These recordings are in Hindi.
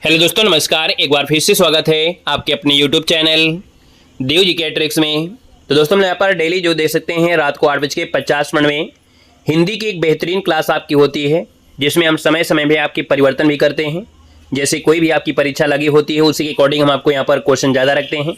हेलो दोस्तों, नमस्कार। एक बार फिर से स्वागत है आपके अपने यूट्यूब चैनल देव जी के ट्रिक्स में। तो दोस्तों, हम यहाँ पर डेली जो देख सकते हैं रात को 8:50 में हिंदी की एक बेहतरीन क्लास आपकी होती है, जिसमें हम समय समय में आपकी परिवर्तन भी करते हैं। जैसे कोई भी आपकी परीक्षा लगी होती है, उसी के अकॉर्डिंग हम आपको यहाँ पर क्वेश्चन ज़्यादा रखते हैं।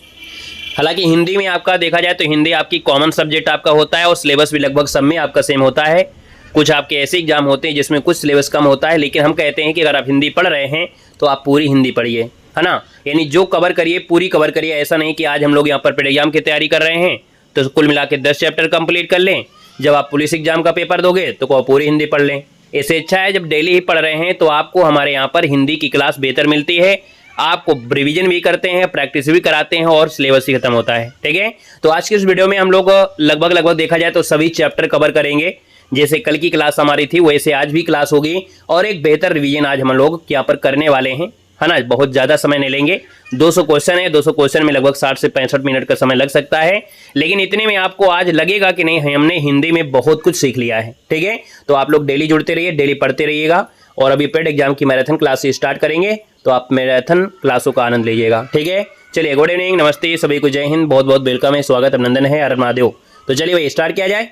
हालांकि हिंदी में आपका देखा जाए तो हिंदी आपकी कॉमन सब्जेक्ट आपका होता है और सिलेबस भी लगभग सब में आपका सेम होता है। कुछ आपके ऐसे एग्जाम होते हैं जिसमें कुछ सिलेबस कम होता है, लेकिन हम कहते हैं कि अगर आप हिंदी पढ़ रहे हैं तो आप पूरी हिंदी पढ़िए, है ना। यानी जो कवर करिए पूरी कवर करिए। ऐसा नहीं कि आज हम लोग यहाँ पर पेड एग्जाम की तैयारी कर रहे हैं तो कुल मिला के 10 चैप्टर कंप्लीट कर लें, जब आप पुलिस एग्जाम का पेपर दोगे तो को पूरी हिंदी पढ़ लें। इससे अच्छा है जब डेली ही पढ़ रहे हैं तो आपको हमारे यहाँ पर हिंदी की क्लास बेहतर मिलती है। आपको रिवीजन भी करते हैं, प्रैक्टिस भी कराते हैं और सिलेबस भी खत्म होता है। ठीक है, तो आज की इस वीडियो में हम लोग लगभग देखा जाए तो सभी चैप्टर कवर करेंगे। जैसे कल की क्लास हमारी थी वैसे आज भी क्लास होगी और एक बेहतर रिवीजन आज हम लोग यहाँ पर करने वाले हैं, है ना। बहुत ज़्यादा समय नहीं लेंगे। 200 क्वेश्चन है, 200 क्वेश्चन में लगभग 60 से 65 मिनट का समय लग सकता है, लेकिन इतने में आपको आज लगेगा कि नहीं हमने हिंदी में बहुत कुछ सीख लिया है। ठीक है, तो आप लोग डेली जुड़ते रहिए, डेली पढ़ते रहिएगा। और अभी पेड एग्जाम की मैराथन क्लास स्टार्ट करेंगे तो आप मैराथन क्लासों का आनंद लीजिएगा। ठीक है, चलिए गुड इवनिंग, नमस्ते सभी को, जय हिंद, बहुत बहुत वेलकम है, स्वागत अभिनंदन है, हर हर महादेव। तो चलिए भाई स्टार्ट किया जाए।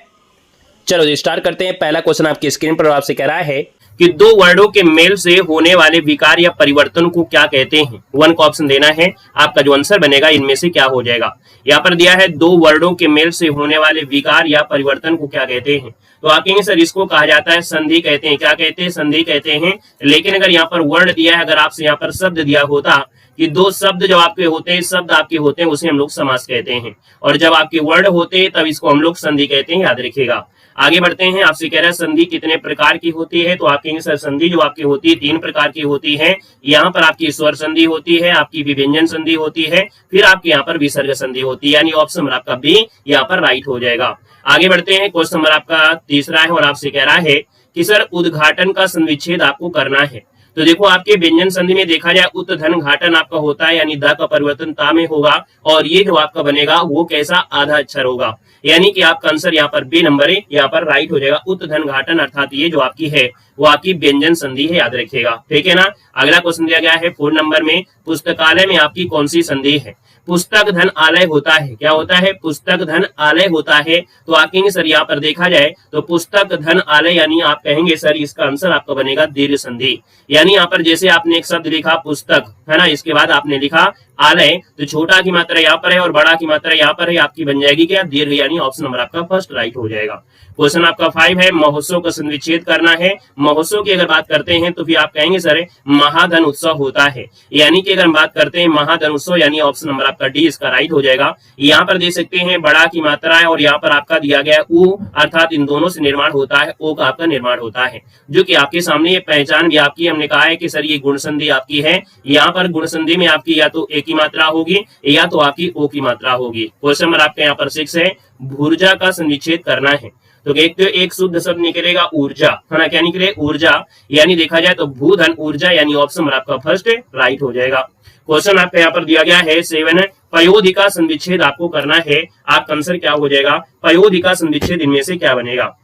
चलो जी स्टार्ट करते हैं। पहला क्वेश्चन आपकी स्क्रीन पर आपसे कह रहा है कि दो वर्डों के मेल से होने वाले विकार या परिवर्तन को क्या कहते हैं। वन का ऑप्शन देना है, आपका जो आंसर बनेगा इनमें से क्या हो जाएगा। यहाँ पर दिया है दो वर्डों के मेल से होने वाले विकार या परिवर्तन को क्या कहते हैं। तो आप कहेंगे सर इसको कहा जाता है संधि कहते हैं। क्या कहते हैं? संधि कहते हैं। लेकिन अगर यहाँ पर वर्ड दिया है, अगर आपसे यहाँ पर शब्द दिया होता कि दो शब्द जब आपके होते हैं, शब्द आपके होते हैं, उसे हम लोग समास कहते हैं। और जब आपके वर्ड होते हैं तब इसको हम लोग संधि कहते हैं, याद रखिएगा। आगे बढ़ते हैं। आपसे कह रहा है संधि कितने प्रकार की होती है। तो आप कहेंगे सर संधि जो आपकी होती है 3 प्रकार की होती है। यहाँ पर आपकी स्वर संधि होती है, आपकी विव्यंजन संधि होती है, फिर आपके यहाँ पर विसर्ग संधि होती है। यानी ऑप्शन नंबर आपका बी यहाँ पर राइट हो जाएगा। आगे बढ़ते हैं। क्वेश्चन नंबर आपका तीसरा है और आपसे कह रहा है कि सर उद्घाटन का संविच्छेद आपको करना है। तो देखो आपके व्यंजन संधि में देखा जाए उत धन घाटन आपका होता है, यानी द का परिवर्तन ता में होगा और ये जो आपका बनेगा वो कैसा आधा अक्षर होगा। यानी कि आपका आंसर यहाँ पर बी नंबर है, यहाँ पर राइट हो जाएगा। उत धन घाटन अर्थात ये जो आपकी है वो आपकी व्यंजन संधि है, याद रखिएगा। ठीक है ना। अगला क्वेश्चन दिया गया है 4 नंबर में, पुस्तकालय में आपकी कौन सी संधि है। पुस्तक धन आलय होता है। क्या होता है? पुस्तक धन आलय होता है। तो आप कहेंगे सर यहाँ पर देखा जाए तो पुस्तक धन आलय, यानी आप कहेंगे सर इसका आंसर आपका बनेगा दीर्घ संधि। यानी यहाँ पर जैसे आपने एक शब्द लिखा पुस्तक, है ना, इसके बाद आपने लिखा आलय, तो छोटा की मात्रा यहाँ पर है और बड़ा की मात्रा यहाँ पर है, आपकी बन जाएगी क्या? दीर्घ। यानी ऑप्शन नंबर आपका फर्स्ट राइट हो जाएगा। क्वेश्चन आपका 5 है, महोत्सव का संविच्छेद करना है। महोत्सव की अगर बात करते हैं तो फिर आप कहेंगे सर महाधन उत्सव होता है। यानी कि अगर हम बात करते हैं महाधन उत्सव, यानी ऑप्शन नंबर आपका डी इसका राइट हो जाएगा। यहाँ पर देख सकते हैं बड़ा की मात्रा है और यहाँ पर आपका दिया गया है उ, अर्थात इन दोनों से निर्माण होता है, ओ का आपका निर्माण होता है, जो कि आपके सामने ये पहचान भी आपकी हमने कहा है कि सर ये गुण संधि आपकी है। यहाँ पर गुण संधि में आपकी या तो ए की मात्रा होगी या तो आपकी ओ की मात्रा होगी। क्वेश्चन नंबर आपके यहाँ पर 6 है, भूर्जा का संविच्छेद करना है। तो एक शुद्ध शब्द निकलेगा ऊर्जा, है ना। क्या निकले? ऊर्जा। यानी देखा जाए तो भूधन ऊर्जा, यानी ऑप्शन नंबर आपका फर्स्ट राइट हो जाएगा। क्वेश्चन आपका यहाँ पर दिया गया है 7, पयोधि का संविच्छेद आपको करना है। आपका आंसर क्या हो जाएगा? पयोधि का संविच्छेद इनमें से क्या बनेगा।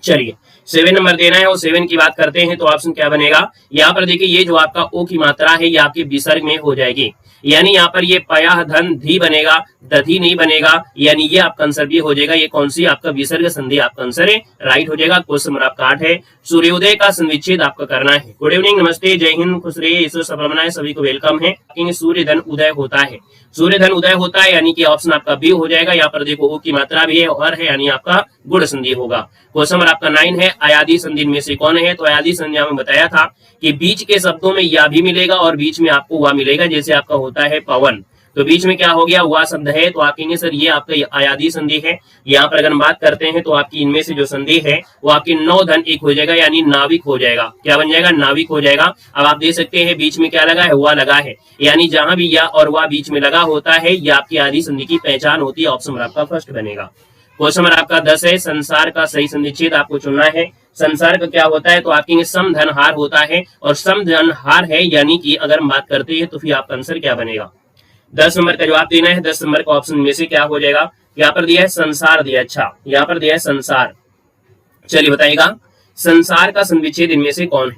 चलिए 7 नंबर देना है और 7 की बात करते हैं तो ऑप्शन क्या बनेगा। यहाँ पर देखिए ये जो आपका ओ की मात्रा है ये आपके विसर्ग में हो जाएगी। यानी यहाँ पर ये पया धन धी बनेगा, दधी नहीं बनेगा, यानी ये आपका आंसर भी हो जाएगा। ये कौन सी आपका विसर्ग संधि आपका आंसर है, राइट हो जाएगा। क्वेश्चन नंबर आपका 8 है, सूर्योदय का संविच्छेद आपका करना है। गुड इवनिंग, नमस्ते, जय हिंद, खुश रहिए, ईश्वर सफल बनाए, सभी को वेलकम है। सूर्य धन उदय होता है। सूर्य धन उदय होता है, यानी कि ऑप्शन आपका बी हो जाएगा। यहाँ पर देखो ओ की मात्रा भी है और है, यानी आपका गुण संधि होगा। क्वेश्चन नंबर आपका 9 है, अयादि संधि में से कौन है। तो अयादि संधि में बताया था कि बीच के शब्दों में या भी मिलेगा और बीच में आपको वह मिलेगा। जैसे आपका होता है पवन, तो बीच में क्या हो गया? वह शब्द है। तो आप कहेंगे सर ये आपका अयादि संधि है। यहाँ पर अगर हम बात करते हैं तो आपकी इनमें से जो संधि है वो आपकी 9 धन 1 हो जाएगा, यानी नाविक हो जाएगा। क्या बन जाएगा? नाविक हो जाएगा। अब आप देख सकते हैं बीच में क्या लगा है? वह लगा है। यानी जहां भी या और वह बीच में लगा होता है यह आपकी आदि संधि की पहचान होती है। ऑप्शन नंबर आपका फर्स्ट बनेगा। क्वेश्चन नंबर आपका 10 है, संसार का सही संविच्छेद आपको चुनना है। संसार का क्या होता है। तो आपके सम धन हार होता है और सम धन हार है, यानी कि अगर हम बात करते हैं तो फिर आपका आंसर क्या बनेगा। 10 नंबर का जवाब देना है। 10 नंबर का ऑप्शन में से क्या हो जाएगा। यहाँ पर दिया है संसार दिया, अच्छा यहाँ पर दिया है संसार। चलिए बताइएगा संसार का संविच्छेद इनमें से कौन है।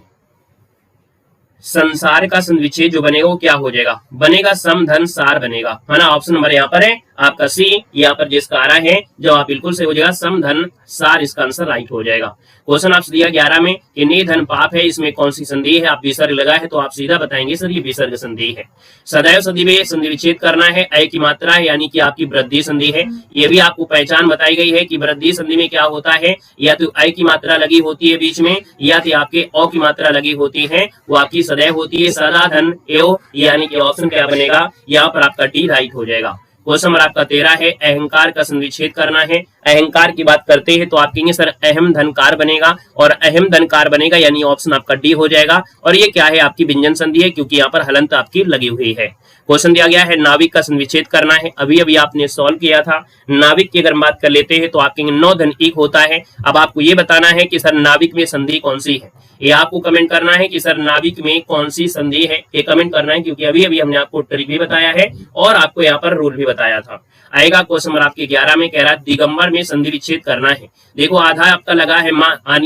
संसार का संविच्छेद जो बनेगा वो क्या हो जाएगा, बनेगा सम धन सार बनेगा, है ना। ऑप्शन नंबर यहाँ पर है आपका सी, यहाँ पर जिसका आ रहा है जवाब बिल्कुल से हो जाएगा सम धन सार, इसका आंसर राइट हो जाएगा। क्वेश्चन आपसे दिया 11 में कि ने धन पाप है, इसमें कौन सी संधि है, आप विसर्ग लगा है तो आप सीधा बताएंगे सर ये विसर्ग संधि है। सदैव संधि में संधि विच्छेद करना है, अय की मात्रा है यानी कि आपकी वृद्धि संधि है। ये भी आपको पहचान बताई गई है कि वृद्धि संधि में क्या होता है, या तो अय की मात्रा लगी होती है बीच में, या तो आपके अ की मात्रा लगी होती है, वो आपकी सदैव होती है सदा धन एव, यानी कि ऑप्शन क्या बनेगा, यहाँ पर आपका डी राइट हो जाएगा। क्वेश्चन नंबर आपका 13 है अहंकार का संविच्छेद करना है। अहंकार की बात करते हैं तो आप कहेंगे सर अहम धनकार बनेगा, और अहम धनकार बनेगा यानी ऑप्शन आपका डी हो जाएगा। और ये क्या है, आपकी व्यंजन संधि है क्योंकि यहाँ पर हलंत आपकी लगी हुई है। क्वेश्चन दिया गया है नाविक का संविच्छेद करना है, अभी अभी आपने सॉल्व किया था। नाविक की अगर बात कर लेते हैं तो आप कहेंगे नौ धन एक होता है। अब आपको ये बताना है कि सर नाविक में संधि कौन सी है, ये आपको कमेंट करना है कि सर नाविक में कौन सी संधि है, ये कमेंट करना है क्योंकि अभी अभी हमने आपको ट्रिक भी बताया है और आपको यहाँ पर रूल भी बताया था। आएगा क्वेश्चन नंबर आपके 11 में, कह रहा है दिगंबर में संधि विच्छेद करना है। देखो आधा आपका लगा है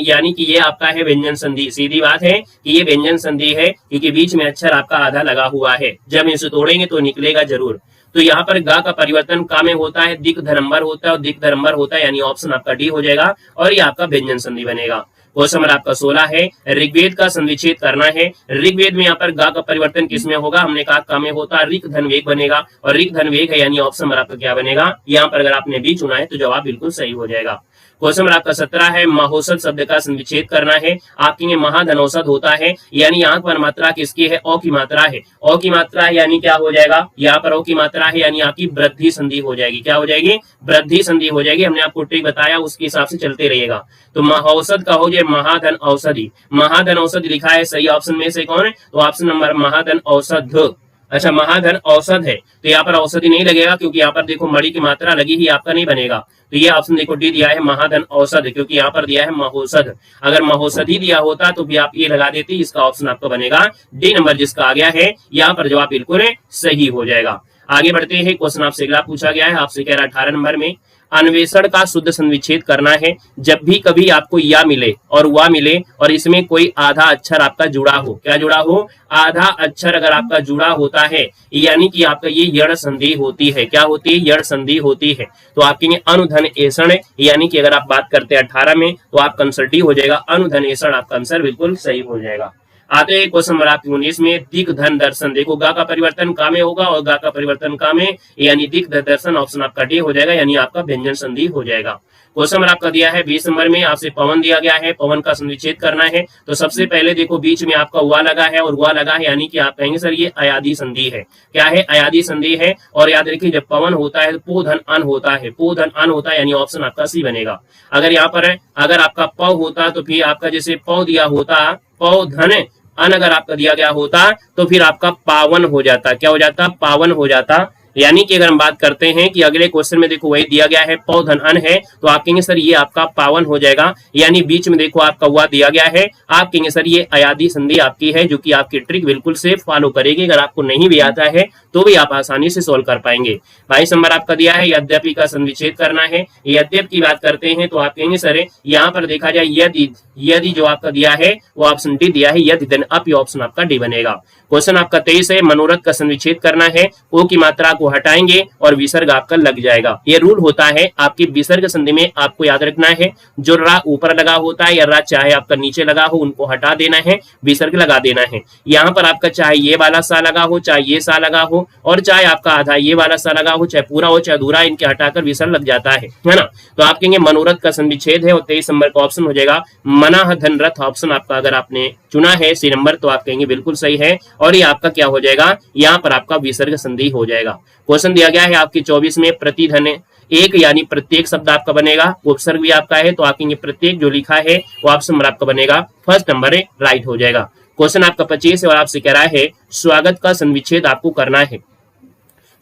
यानी कि ये आपका है व्यंजन संधि, सीधी बात है कि ये व्यंजन संधि है क्योंकि बीच में अक्षर आपका आधा लगा हुआ है, जब इसे तोड़ेंगे तो निकलेगा जरूर। तो यहाँ पर गा का परिवर्तन का में होता है, दिक धर्मबर होता है और दिक धर्मबर होता है, यानी ऑप्शन आपका डी हो जाएगा और ये आपका व्यंजन संधि बनेगा। क्वेश्चन नंबर आपका 16 है ऋग्वेद का संविच्छेद करना है। ऋग्वेद में यहाँ पर गा का परिवर्तन किसमें होगा, हमने कहा का में होता है, ऋक धन वेग बनेगा और ऋक धन वेग है यानी ऑप्शन नंबर आपका क्या बनेगा, यहाँ पर अगर आपने बी चुना है तो जवाब बिल्कुल सही हो जाएगा। क्वेश्चन नंबर आपका 17 है महौषध शब्द का संविच्छेद करना है। आपके महाधनौषध होता है, यानी यहाँ पर मात्रा किसकी है, ओ की मात्रा है। ओ की मात्रा है यानी क्या हो जाएगा, यहाँ पर ओ की मात्रा है यानी आपकी वृद्धि संधि हो जाएगी। क्या हो जाएगी, वृद्धि संधि हो जाएगी। हमने आपको ट्रिक बताया उसके हिसाब से चलते रहिएगा। तो महौषध का हो जाए महाधन औषधि, महाधन औषधि लिखा है सही ऑप्शन में से कौन है, तो ऑप्शन नंबर महाधन औषध। अच्छा महाधन औषध है तो यहाँ पर औषधि नहीं लगेगा क्योंकि यहाँ पर देखो मणि की मात्रा लगी ही, आपका नहीं बनेगा। तो ये ऑप्शन देखो डी दिया है महाधन औषध, क्योंकि यहाँ पर दिया है महौषध। अगर महौषधि दिया होता तो भी आप ये लगा देते, इसका ऑप्शन आपका बनेगा डी नंबर जिसका आ गया है, यहाँ पर जवाब बिल्कुल सही हो जाएगा। आगे बढ़ते हैं, क्वेश्चन आपसे अगला पूछा गया है, आपसे कह रहा 18 नंबर में अन्वेषण का शुद्ध संविच्छेद करना है। जब भी कभी आपको या मिले और वा मिले और इसमें कोई आधा अक्षर आपका जुड़ा हो, क्या जुड़ा हो, आधा अक्षर अगर आपका जुड़ा होता है यानी कि आपका ये यण संधि होती है। क्या होती है, यण संधि होती है। तो आप कहेंगे अनुधन एषण, यानी कि अगर आप बात करते हैं 18 में तो आपका आंसर डी हो जाएगा, अनुधन एषण आपका आंसर बिल्कुल सही हो जाएगा। आते हैं क्वेश्चन नंबर आपके 19 में दिक धन दर्शन। देखो गा का परिवर्तन का में होगा और गा का परिवर्तन का में, यानी दिक धन दर्शन ऑप्शन आपका डी हो जाएगा, यानी आपका व्यंजन संधि हो जाएगा। क्वेश्चन नंबर आपका दिया है 20 नंबर में, आपसे पवन दिया गया है, पवन का संविच्छेद करना है। तो सबसे पहले देखो बीच में आपका हुआ लगा है और हुआ लगा है, यानी कि आप कहेंगे सर ये अयादी संधि है। क्या है, अयादी संधि है। और याद रखिए जब पवन होता है तो पो धन अन होता है, पो धन अन होता है, यानी ऑप्शन आपका सी बनेगा। अगर यहाँ पर अगर आपका पौ होता तो फिर आपका जैसे पौ दिया होता, पौ धन अन अगर आपका दिया गया होता तो फिर आपका पावन हो जाता। क्या हो जाता, पावन हो जाता। यानी कि अगर हम बात करते हैं कि अगले क्वेश्चन में देखो वही दिया गया है पौ धन अन है, तो आप कहेंगे सर ये आपका पावन हो जाएगा। यानी बीच में देखो आपका हुआ दिया गया है, आप कहेंगे सर ये अयादी संधि आपकी है, जो कि आपकी ट्रिक बिल्कुल से फॉलो करेगी। अगर आपको नहीं भी आता है तो भी आप आसानी से सोल्व कर पाएंगे। 22 नंबर आपका दिया है यद्यपि का संविच्छेद करना है। यद्यप की बात करते हैं तो आप कहेंगे सर यहाँ पर देखा जाए यदि, यदि जो आपका दिया है वो ऑप्शन डी दिया है, यदि देन अप, ऑप्शन आपका डी बनेगा। क्वेश्चन आपका 23 है मनोरथ का संविच्छेद करना है। ओ की मात्रा को हटाएंगे और विसर्ग आपका लग जाएगा। ये रूल होता है आपकी विसर्ग संधि में, आपको याद रखना है जो रा ऊपर लगा होता है या रा चाहे आपका नीचे लगा हो उनको हटा देना है, विसर्ग लगा देना है। यहाँ पर आपका चाहे ये वाला सा लगा हो, चाहे ये सा लगा हो, और चाहे आपका आधा ये वाला सा लगा हो, चाहे पूरा हो चाहे अधूरा, इनके हटाकर विसर्ग लग जाता है ना। तो आप कहेंगे मनोरथ का संविच्छेद है और 23 नंबर का ऑप्शन हो जाएगा मनाह धनरथ। ऑप्शन आपका अगर आपने चुना है सी नंबर तो आप कहेंगे बिल्कुल सही है, और ये आपका क्या हो जाएगा, यहाँ पर आपका विसर्ग संधि हो जाएगा। क्वेश्चन दिया गया है आपकी 24 में प्रतिधन एक, यानी प्रत्येक शब्द आपका बनेगा, उपसर्ग भी आपका है, तो आप कहेंगे प्रत्येक जो लिखा है वो ऑप्शन आपका बनेगा फर्स्ट नंबर राइट हो जाएगा। क्वेश्चन आपका 25 है और आपसे कह रहा है स्वागत का संविच्छेद आपको करना है।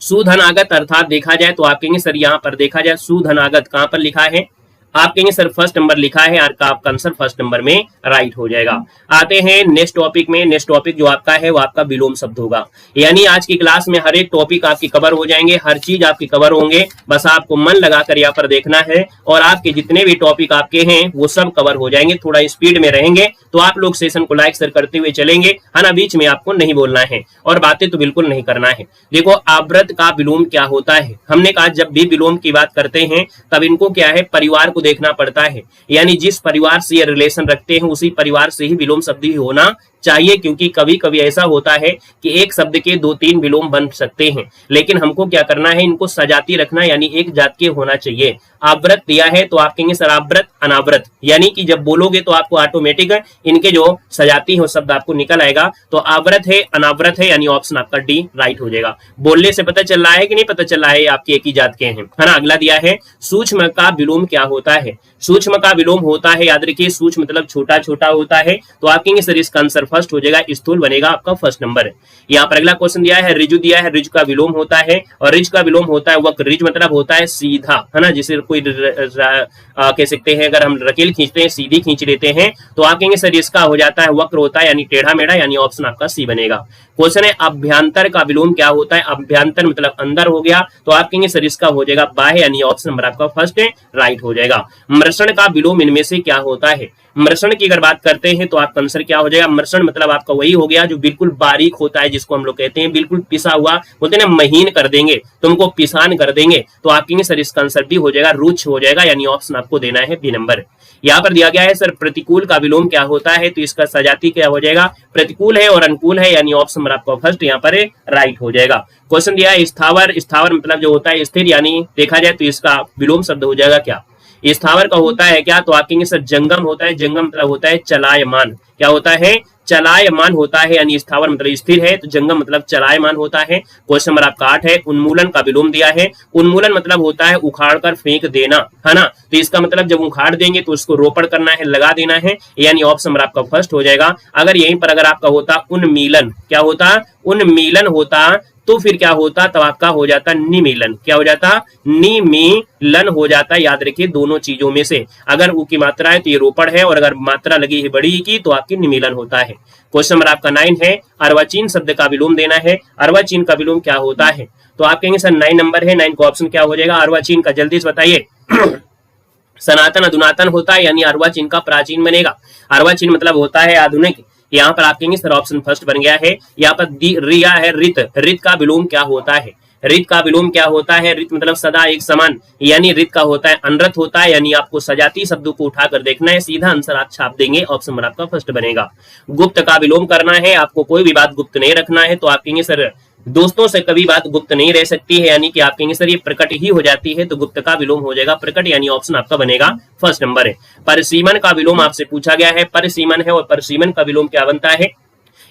सुधनागत अर्थात देखा जाए तो आप कहेंगे सर यहाँ पर देखा जाए सुधनागत कहाँ पर लिखा है, आप कहेंगे सर फर्स्ट नंबर लिखा है, आपका आंसर फर्स्ट नंबर में राइट हो जाएगा। आते हैं नेक्स्ट टॉपिक में। नेक्स्ट टॉपिक जो आपका है वो आपका विलोम शब्द होगा। यानी आज की क्लास में हर एक टॉपिक आपकी कवर हो जाएंगे, हर चीज आपकी कवर होंगे, बस आपको मन लगाकर यहाँ पर देखना है और आपके जितने भी टॉपिक आपके हैं वो सब कवर हो जाएंगे। थोड़ा स्पीड में रहेंगे तो आप लोग सेशन को लाइक शेयर करते हुए चलेंगे, है ना। बीच में आपको नहीं बोलना है और बातें तो बिल्कुल नहीं करना है। देखो आवृत का विलोम क्या होता है, हमने कहा जब भी विलोम की बात करते हैं तब इनको क्या है, परिवार को देखना पड़ता है, यानी जिस परिवार से ये रिलेशन रखते हैं उसी परिवार से ही विलोम शब्द ही होना चाहिए, क्योंकि कभी कभी ऐसा होता है कि एक शब्द के 2-3 विलोम बन सकते हैं, लेकिन हमको क्या करना है, इनको सजाती रखना, यानी एक जात के होना चाहिए। आवृत दिया है तो आप कहेंगे सर आवृत अनावृत, यानी कि जब बोलोगे तो आपको ऑटोमेटिक इनके जो सजाती है शब्द आपको निकल आएगा। तो आवृत है अनावृत है, यानी ऑप्शन आपका डी राइट हो जाएगा। बोलने से पता चल रहा है कि नहीं पता चल रहा है आपके एक ही जात के हैं, है ना। अगला दिया है सूक्ष्म का विलोम क्या होता है। सूक्ष्म का विलोम होता है, याद रखिए सूक्ष्म मतलब छोटा छोटा होता है, तो आप कहेंगे सर इसका आंसर फर्स्ट हो जाएगा, स्थूल बनेगा आपका फर्स्ट नंबर। यहाँ पर अगला क्वेश्चन दिया है रिजु दिया है, रिज का विलोम होता है और रिज का विलोम होता है वक्र। रिज मतलब होता है सीधा, है ना, जिसे कोई कह सकते हैं अगर हम रकेल खींचते हैं सीधी खींच लेते हैं तो आप कहेंगे सर इसका हो जाता है वक्र होता है, यानी टेढ़ा मेढ़ा, यानी ऑप्शन आपका सी बनेगा। क्वेश्चन है अभ्यंतर का विलोम क्या होता है। अभ्यंतर मतलब अंदर हो गया, तो आप कहेंगे सर इसका हो जाएगा बाह्य, यानी ऑप्शन नंबर आपका फर्स्ट है राइट हो जाएगा। मृषण का विलोम इनमें से क्या होता है। मृषण की अगर बात करते हैं तो आपका आंसर क्या हो जाएगा, मृषण मतलब आपका वही हो गया जो बिल्कुल बारीक होता है, जिसको हम लोग कहते हैं बिल्कुल पिसा हुआ, बोलते हैं ना महीन कर देंगे, तुमको पिसान कर देंगे, तो आप कहेंगे सर इसका आंसर भी हो जाएगा रुक्ष हो जाएगा, यानी ऑप्शन आपको देना है बी नंबर। यहाँ पर दिया गया है सर प्रतिकूल का विलोम क्या होता है, तो इसका सजाती क्या हो जाएगा, प्रतिकूल है और अनुकूल है, यानी ऑप्शन नंबर आपका फर्स्ट यहाँ पर राइट हो जाएगा। क्वेश्चन दिया है स्थावर। स्थावर मतलब जो होता है स्थिर, यानी देखा जाए तो इसका विलोम शब्द हो जाएगा क्या, स्थावर का होता है क्या, तो आप कहेंगे सर जंगम होता है। जंगम मतलब होता है चलायमान, क्या होता है, चलायमान होता है, यानी स्थावर मतलब स्थिर है, तो जंगम मतलब चलायमान होता है। क्वेश्चन नंबर आपका 8 है उन्मूलन का विलोम दिया है। उन्मूलन मतलब होता है उखाड़ कर फेंक देना, है ना, तो इसका मतलब जब उखाड़ देंगे तो उसको रोपण करना है, लगा देना है, यानी ऑप्शन नंबर आपका फर्स्ट हो जाएगा। अगर यहीं पर अगर आपका होता उन्मीलन, क्या होता, उन्मीलन होता, तो फिर क्या होता, तब आपका हो जाता निमीलन, क्या हो जाता, निमीलन हो जाता। याद रखिए दोनों चीजों में से अगर ऊ की मात्रा है तो ये रोपण है, और अगर मात्रा लगी है बड़ी की तो आपकी निमीलन होता है। क्वेश्चन नंबर आपका 9 है अर्वाचीन शब्द का विलोम देना है। अर्वाचीन का विलोम क्या होता है, तो आप कहेंगे सर 9 नंबर है, 9 का ऑप्शन क्या हो जाएगा, अर्वाचीन का जल्दी से बताइए। सनातन अधुनातन होता है, यानी अर्वाचीन का प्राचीन बनेगा। अर्वाचीन मतलब होता है आधुनिक, यहाँ पर आप कहेंगे सर ऑप्शन फर्स्ट बन गया है। यहाँ पर रिया है रित। रित का विलोम क्या होता है, रित का विलोम क्या होता है, रित मतलब सदा एक समान, यानी रित का होता है अनरत होता है, यानी आपको सजाती शब्दों को उठाकर देखना है, सीधा आंसर आप छाप देंगे, ऑप्शन नंबर आपका फर्स्ट बनेगा। गुप्त का विलोम करना है, आपको कोई भी बात गुप्त नहीं रखना है, तो आप कहेंगे सर दोस्तों से कभी बात गुप्त नहीं रह सकती है, यानी कि आप कहेंगे सर ये प्रकट ही हो जाती है, तो गुप्त का विलोम हो जाएगा प्रकट, यानी ऑप्शन आपका बनेगा फर्स्ट नंबर है। परिसीमन का विलोम आपसे पूछा गया है, परिसीमन है और परिसीमन का विलोम क्या बनता है,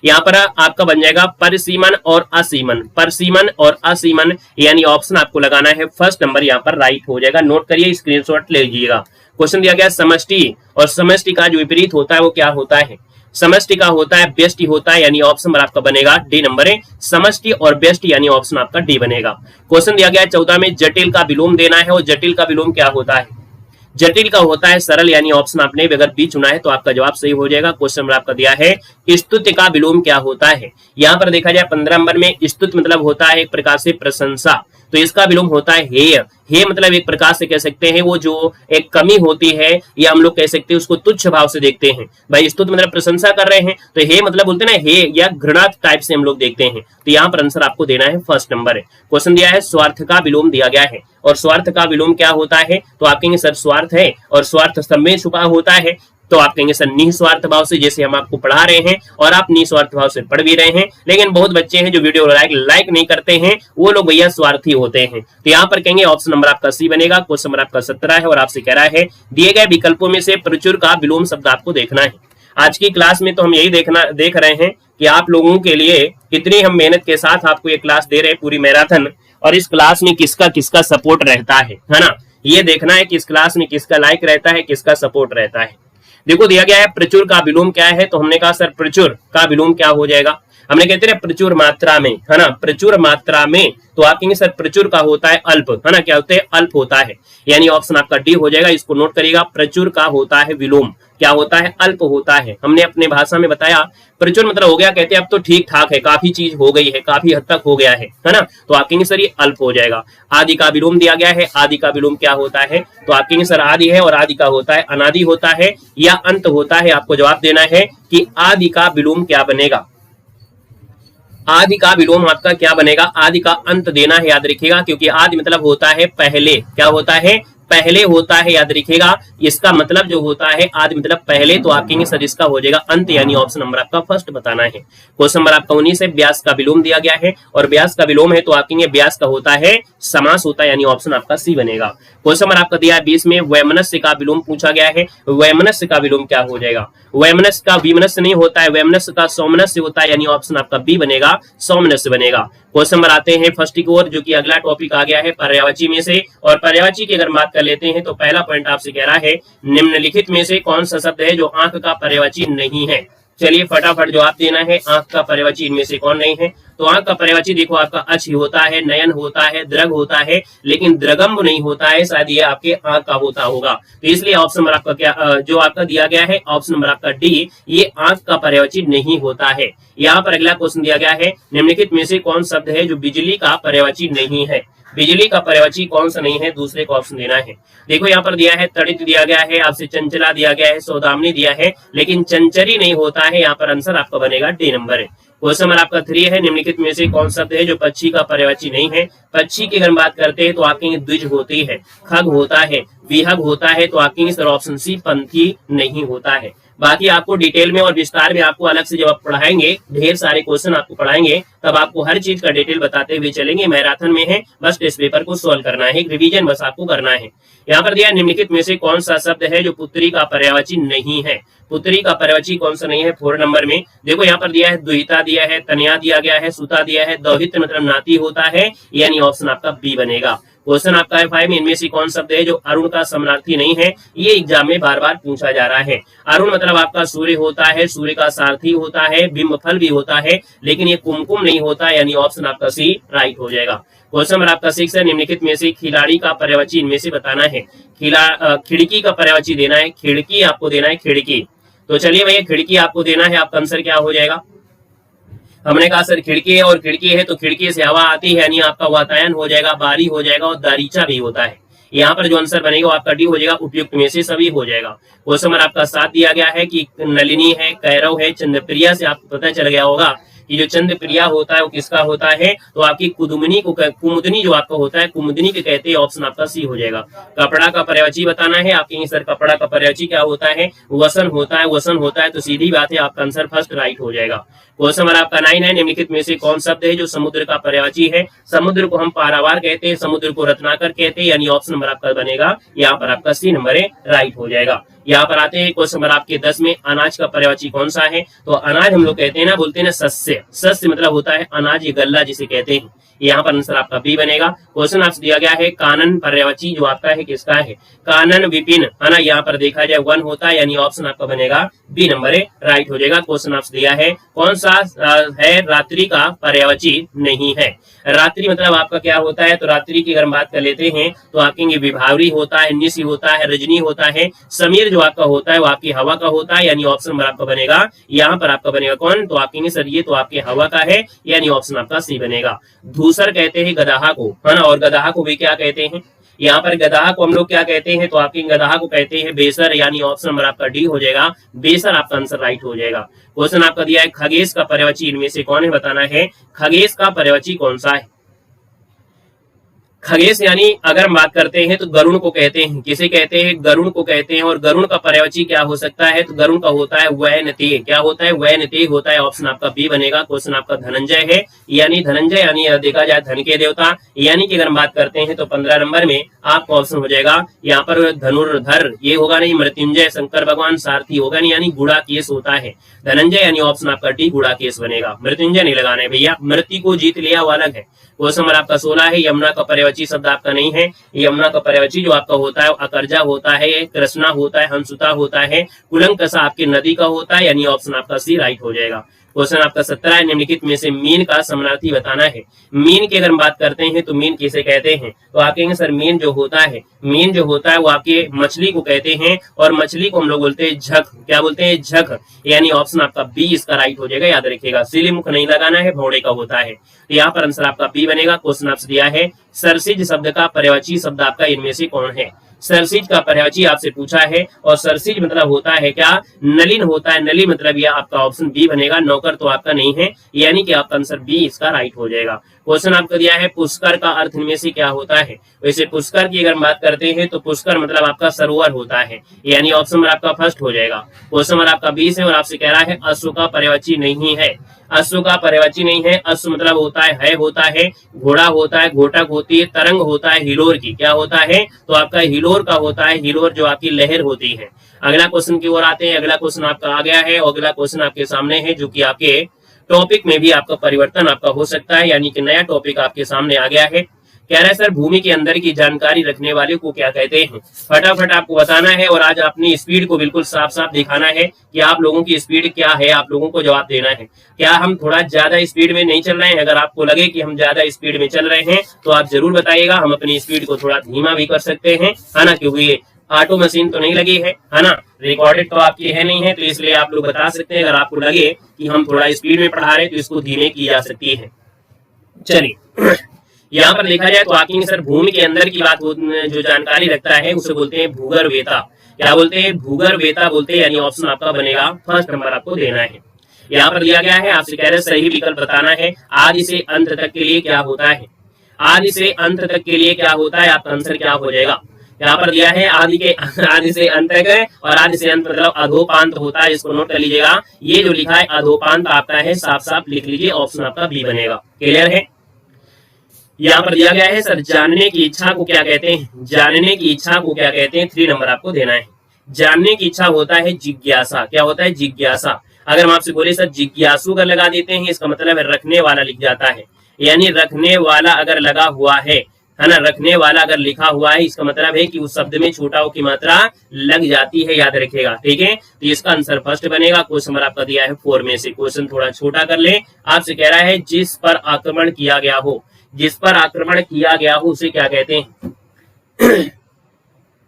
यहाँ पर आपका बन जाएगा परिसीमन और असीमन। परिसीमन और असीमन, यानी ऑप्शन आपको लगाना है फर्स्ट नंबर, यहाँ पर राइट हो जाएगा। नोट करिए, स्क्रीनशॉट ले लीजिएगा। क्वेश्चन दिया गया समष्टि, और समष्टि का जो विपरीत होता है वो क्या होता है, समष्टि का होता है व्यष्टि होता है, यानी ऑप्शन नंबर आपका बनेगा डी नंबर है। समष्टि और व्यष्टि, यानी ऑप्शन आपका डी बनेगा। क्वेश्चन दिया गया 14 में जटिल का विलोम देना है, और जटिल का विलोम क्या होता है, जटिल का होता है सरल, यानी ऑप्शन आपने अगर बी चुना है तो आपका जवाब सही हो जाएगा। क्वेश्चन नंबर आपका दिया है स्तुति का विलोम क्या होता है। यहाँ पर देखा जाए 15 नंबर में स्तुति मतलब होता है एक प्रकार से प्रशंसा, तो इसका विलोम होता है हेय। हे मतलब एक प्रकार से कह सकते हैं वो जो एक कमी होती है, या हम लोग कह सकते हैं उसको तुच्छ भाव से देखते हैं। भाई स्तुत मतलब प्रशंसा कर रहे हैं, तो हे मतलब बोलते हैं ना हे, या घृणा टाइप से हम लोग देखते हैं, तो यहाँ पर आंसर आपको देना है फर्स्ट नंबर है। क्वेश्चन दिया है स्वार्थ का विलोम दिया गया है, और स्वार्थ का विलोम क्या होता है, तो आप कहेंगे सर स्वार्थ है और स्वार्थ सब में छुपा होता है, तो आप कहेंगे सर निस्वार्थ भाव से, जैसे हम आपको पढ़ा रहे हैं और आप निस्वार्थ भाव से पढ़ भी रहे हैं, लेकिन बहुत बच्चे हैं जो वीडियो लाइक नहीं करते हैं, वो लोग भैया स्वार्थी होते हैं, तो यहाँ पर कहेंगे ऑप्शन नंबर आपका सी बनेगा। क्वेश्चन नंबर आपका 17 है और आपसे कह रहा है दिए गए विकल्पों में से प्रचुर का विलोम शब्द आपको देखना है। आज की क्लास में तो हम यही देख रहे हैं कि आप लोगों के लिए कितनी हम मेहनत के साथ आपको ये क्लास दे रहे हैं, पूरी मैराथन, और इस क्लास में किसका किसका सपोर्ट रहता है ना, ये देखना है कि इस क्लास में किसका लाइक रहता है, किसका सपोर्ट रहता है। देखो दिया गया है प्रचुर का विलोम क्या है, तो हमने कहा सर प्रचुर का विलोम क्या हो जाएगा। हमने कहते हैं प्रचुर मात्रा में, है ना, प्रचुर मात्रा में, तो आप कहेंगे सर प्रचुर का होता है अल्प, है ना, क्या होता है अल्प होता है, यानी ऑप्शन आपका डी हो जाएगा। इसको नोट करिएगा, प्रचुर का होता है विलोम, क्या होता है अल्प होता है। हमने अपने भाषा में बताया प्रचुर मतलब हो गया, कहते हैं अब तो ठीक ठाक है, काफी चीज हो गई है, काफी हद तक हो गया है ना, तो आप कहेंगे सर ये अल्प हो जाएगा। आदि का विलोम दिया गया है, आदि का विलोम क्या होता है, तो आप कहेंगे सर आदि है, और आदि का होता है अनादि होता है या अंत होता है। आपको जवाब देना है कि आदि का विलोम क्या बनेगा, आदि का विलोम आपका क्या बनेगा, आदि का अंत देना है, याद रखिएगा, क्योंकि आदि मतलब होता है पहले, क्या होता है पहले होता है, याद रखिएगा, इसका मतलब जो होता है आदि मतलब पहले, तो आप कहेंगे सर इसका हो जाएगा अंत, यानी ऑप्शन नंबर आपका फर्स्ट बताना है। क्वेश्चन नंबर आपका 19 है, व्यास का विलोम दिया गया है, और व्यास का विलोम है तो आप कहेंगे व्यास का होता है समास होता है, यानी ऑप्शन आपका सी बनेगा। क्वेश्चन नंबर आपका दिया है 20 में, वैमनस्य का विलोम पूछा गया है, वैमनस्य का विलोम क्या हो जाएगा, वैमनस्य का विमनस्य नहीं होता है, वैमनस्य का सौमनस्य होता है, यानी ऑप्शन आपका बी बनेगा, सौमनस्य बनेगा। क्वेश्चन नंबर आते हैं फर्स्ट की ओर, जो कि अगला टॉपिक आ गया है पर्यायवाची में से, और पर्यायवाची की अगर बात कर लेते हैं तो पहला पॉइंट आपसे कह रहा है निम्नलिखित में से कौन सा शब्द है जो आंख का पर्यायवाची नहीं है। चलिए फटाफट जवाब देना है, आंख का पर्यायवाची इनमें से कौन नहीं है, तो आंख का पर्यायवाची देखो आपका अच होता है, नयन होता है, द्रग होता है, लेकिन द्रगम्ब नहीं होता है, शायद ये आपके आंख का होता होगा, तो इसलिए ऑप्शन नंबर आपका क्या जो आपका दिया गया है ऑप्शन नंबर आपका डी, ये आंख का पर्यायवाची नहीं होता है। यहाँ पर अगला क्वेश्चन दिया गया है, निम्नलिखित में से कौन शब्द है जो बिजली का पर्यायवाची नहीं है, बिजली का पर्यायवाची कौन सा नहीं है, दूसरे को ऑप्शन देना है। देखो यहाँ पर दिया है तड़ित दिया गया है, आपसे चंचला दिया गया है, सौदामिनी दिया है, लेकिन चंचरी नहीं होता है, यहाँ पर आंसर आपका बनेगा डी नंबर है। क्वेश्चन नंबर आपका 3 है, निम्नलिखित में से कौन शब्द है जो पक्षी का पर्यायवाची नहीं है। पक्षी की अगर बात करते हैं तो आपके द्विज होती है, खग होता है, विहग होता है, तो आपके सर ऑप्शन सी पंथी नहीं होता है। बाकी आपको डिटेल में और विस्तार में आपको अलग से जब आप पढ़ाएंगे, ढेर सारे क्वेश्चन आपको पढ़ाएंगे, तब आपको हर चीज का डिटेल बताते हुए चलेंगे। मैराथन में है, बस टेस्ट पेपर को सॉल्व करना है, एक रिवीजन बस आपको करना है। यहाँ पर दिया निम्नलिखित में से कौन सा शब्द है जो पुत्री का पर्यायवाची नहीं है, पुत्री का पर्यायवाची कौन सा नहीं है 4 नंबर में। देखो यहाँ पर दिया है दुहिता दिया है, तनया दिया गया है, सुता दिया है, दौहित्र मतलब नाती होता है, यानी ऑप्शन आपका बी बनेगा। क्वेश्चन आपका है 5 में, इनमें से कौन शब्द है जो अरुण का समानार्थी नहीं है, ये एग्जाम में बार बार पूछा जा रहा है। अरुण मतलब आपका सूर्य होता है, सूर्य का सारथी होता है, बिंब फल भी होता है, लेकिन ये कुमकुम नहीं होता, यानी ऑप्शन आपका सी राइट हो जाएगा। क्वेश्चन नंबर आपका 6 है, निम्नलिखित में से खिलाड़ी का पर्यायवाची इनमें से बताना है। खिड़की का पर्यायवाची देना है, खिड़की आपको देना है, खिड़की। तो चलिए भैया खिड़की आपको देना है, आपका आंसर क्या हो जाएगा। हमने कहा सर खिड़की है, और खिड़की है तो खिड़की से हवा आती है, यानी आपका वातायन हो जाएगा, बारी हो जाएगा, और दरीचा भी होता है। यहाँ पर जो आंसर बनेगा आपका डी हो जाएगा, उपयुक्त में से सभी हो जाएगा। क्वेश्चन नंबर आपका 7 दिया गया है कि नलिनी है, कैरव है, चंद्रप्रिया से आपको पता चल गया होगा कि जो चंद्रप्रिया होता है वो किसका होता है, तो आपकी कुमुदनी को, कुमुदनी जो आपका होता है कुमुदनी के कहते हैं, ऑप्शन आपका सी हो जाएगा। कपड़ा का पर्यायवाची बताना है, आपके सर कपड़ा का पर्यायवाची क्या होता है, वसन होता है, वसन होता है, तो सीधी बात है आपका आंसर फर्स्ट राइट हो जाएगा। क्वेश्चन नंबर आपका 9 है, निम्नलिखित में से कौन शब्द है जो समुद्र का पर्यायवाची है। समुद्र को हम पारावार कहते हैं, समुद्र को रत्नाकर कहते हैं, यानी ऑप्शन नंबर आपका बनेगा, यहाँ पर आपका सी नंबर है राइट हो जाएगा। यहाँ पर आते हैं क्वेश्चन नंबर आपके 10 में, अनाज का पर्यायवाची कौन सा है, तो अनाज हम लोग कहते हैं ना, बोलते हैं ना शस्य, शस्य मतलब होता है अनाज, ये गल्ला जिसे कहते हैं, यहाँ पर आंसर आपका बी बनेगा। क्वेश्चन आपसे दिया गया है कानन पर्यायवाची जो आपका है किसका है, कानन विपिन, है ना, यहाँ पर देखा जाए 1 होता है, यानी ऑप्शन आपका बनेगा बी नंबर है राइट हो जाएगा। क्वेश्चन आपसे दिया है कौन सा है रात्रि का पर्यायवाची नहीं है। रात्रि मतलब आपका क्या होता है, तो रात्रि की अगर बात कर लेते हैं तो आपके विभावरी होता है, निशी होता है, रजनी होता है, समीर जो आपका होता है वो आपकी हवा का होता है, यानी ऑप्शन नंबर आपका बनेगा, यहाँ पर आपका बनेगा कौन, तो आपके सर ये तो आपके हवा का है, यानी ऑप्शन आपका सी बनेगा। धूसर कहते हैं गदाहा को, है ना, और गदाहा को भी क्या कहते हैं, यहाँ पर गदाहा को हम लोग क्या कहते हैं, तो आपके गदाहा को कहते हैं बेसर, यानी ऑप्शन नंबर आपका डी हो जाएगा, बेसर आपका आंसर राइट हो जाएगा। क्वेश्चन आपका दिया है खगेश का पर्यायवाची इनमें से कौन है बताना है, खगेश का पर्यायवाची कौन सा है। खगेश यानी अगर हम बात करते हैं तो गरुण को कहते हैं, किसे कहते हैं, गरुण को कहते हैं, और गरुण का पर्यायवाची क्या हो सकता है, तो गरुण का होता है वैनतेय, क्या होता है, वैनतेय होता है, ऑप्शन आपका बी बनेगा। क्वेश्चन आपका धनंजय है, यानी धनंजय यानी देखा जाए धन के देवता, यानी कि अगर हम बात करते हैं तो 15 नंबर में आपका ऑप्शन हो जाएगा यहाँ पर धनुर्धर, ये होगा नहीं, मृत्युंजय शंकर भगवान, सारथी होगा नहीं, यानी गुड़ाकेश होता है, धनंजय यानी ऑप्शन आपका डी गुड़ाकेश बनेगा, मृत्युंजय नहीं लगाना है भैया, मृत्यु को जीत लिया वो अलग है। क्वेश्चन नंबर आपका 16 है, यमुना का पर्यायवाची शब्द आपका नहीं है, यमुना का पर्यायवाची जो आपका होता है अकर्जा होता है, कृष्णा होता है, हंसुता होता है, कुलंकसा आपकी नदी का होता है, यानी ऑप्शन आपका सी राइट हो जाएगा। क्वेश्चन आपका 17 है, निम्नलिखित में से मीन का समानार्थी बताना है। मीन की अगर हम बात करते हैं तो मीन किसे कहते हैं, तो आप कहेंगे सर मीन जो होता है, मीन जो होता है वो आपके मछली को कहते हैं, और मछली को हम लोग बोलते हैं झक। क्या बोलते हैं, झक। यानी ऑप्शन आपका बी इसका राइट हो जाएगा, याद रखिएगा। सीली मुख नहीं लगाना है, भौड़े का होता है। तो यहाँ पर आंसर आपका बी बनेगा। क्वेश्चन आपसे दिया है सरसिज शब्द का पर्यायवाची शब्द आपका इनमें से कौन है। सरसिज का पर्यायवाची आपसे पूछा है, और सरसिज मतलब होता है क्या, नलिन होता है। नली मतलब यह आपका ऑप्शन बी बनेगा। नौकर तो आपका नहीं है, यानी कि आपका आंसर बी इसका राइट हो जाएगा। क्वेश्चन आपको दिया है पुष्कर का अर्थ इनमें से क्या होता है। वैसे पुष्कर की अगर बात करते हैं तो पुष्कर मतलब आपका सरोवर होता है, यानी ऑप्शन नंबर आपका फर्स्ट हो जाएगा। क्वेश्चन नंबर आपका 20 है, और आपसे कह रहा है अश्व का पर्यायवाची नहीं है। अश्व का पर्यायवाची नहीं है। अश्व मतलब होता है होता है, घोड़ा होता है, घोटक होती है, तरंग होता है हिलोर की। क्या होता है, तो आपका हिलोर का होता है, हिलोर जो आपकी लहर होती है। अगला क्वेश्चन की ओर आते हैं। अगला क्वेश्चन आपका आ गया है, और अगला क्वेश्चन आपके सामने है, जो कि आपके टॉपिक में भी आपका परिवर्तन आपका हो सकता है, यानी कि नया टॉपिक आपके सामने आ गया है। कह रहा है सर भूमि के अंदर की जानकारी रखने वाले को क्या कहते हैं। फटाफट आपको बताना है, और आज अपनी स्पीड को बिल्कुल साफ साफ दिखाना है कि आप लोगों की स्पीड क्या है, आप लोगों को जवाब देना है। क्या हम थोड़ा ज्यादा स्पीड में नहीं चल रहे हैं? अगर आपको लगे कि हम ज्यादा स्पीड में चल रहे हैं तो आप जरूर बताइएगा। हम अपनी स्पीड को थोड़ा धीमा भी कर सकते हैं, है ना, क्योंकि ये ऑटो मशीन तो नहीं लगी है ना, रिकॉर्डेड तो आपकी है नहीं है, तो इसलिए आप लोग बता सकते हैं। अगर आपको लगे कि हम थोड़ा स्पीड में पढ़ा रहे हैं तो इसको धीमे की जा सकती है। चलिए यहाँ पर देखा जाए तो आपकी सर भूमि के अंदर की बात जो जानकारी रखता है उसे बोलते हैं भूगर्भवेत्ता। क्या बोलते हैं, भूगर्भवेत्ता बोलते हैं, यानी ऑप्शन आपका बनेगा फर्स्ट नंबर आपको देना है। यहाँ पर दिया गया है, आपसे कह रहे हैं सही विकल्प बताना है। आदि से अंत तक के लिए क्या होता है, आदि से अंत तक के लिए क्या होता है, आपका आंसर क्या हो जाएगा। यहाँ पर दिया है आदि से अंत तक है, और आदि से अंत मतलब अधोपांत होता है। इसको नोट कर लीजिएगा। ये जो लिखा है अधोपांत आपका है, साफ साफ लिख लीजिए, ऑप्शन आपका बी बनेगा। क्लियर है। यहाँ पर दिया गया है सर जानने की इच्छा को क्या कहते हैं, जानने की इच्छा को क्या कहते हैं। 3 नंबर आपको देना है। जानने की इच्छा होता है जिज्ञासा। क्या होता है, जिज्ञासा। अगर हम आपसे बोले सर जिज्ञासु अगर लगा देते हैं, इसका मतलब है रखने वाला लिख जाता है, यानी रखने वाला अगर लगा हुआ है ना, रखने वाला अगर लिखा हुआ है, इसका मतलब है कि उस शब्द में छोटा ओ की मात्रा लग जाती है, याद रखिएगा। ठीक है, तो इसका आंसर फर्स्ट बनेगा। क्वेश्चन नंबर आपका दिया है 4 में से। क्वेश्चन थोड़ा छोटा कर ले। आपसे कह रहा है जिस पर आक्रमण किया गया हो, जिस पर आक्रमण किया गया हो उसे क्या कहते हैं।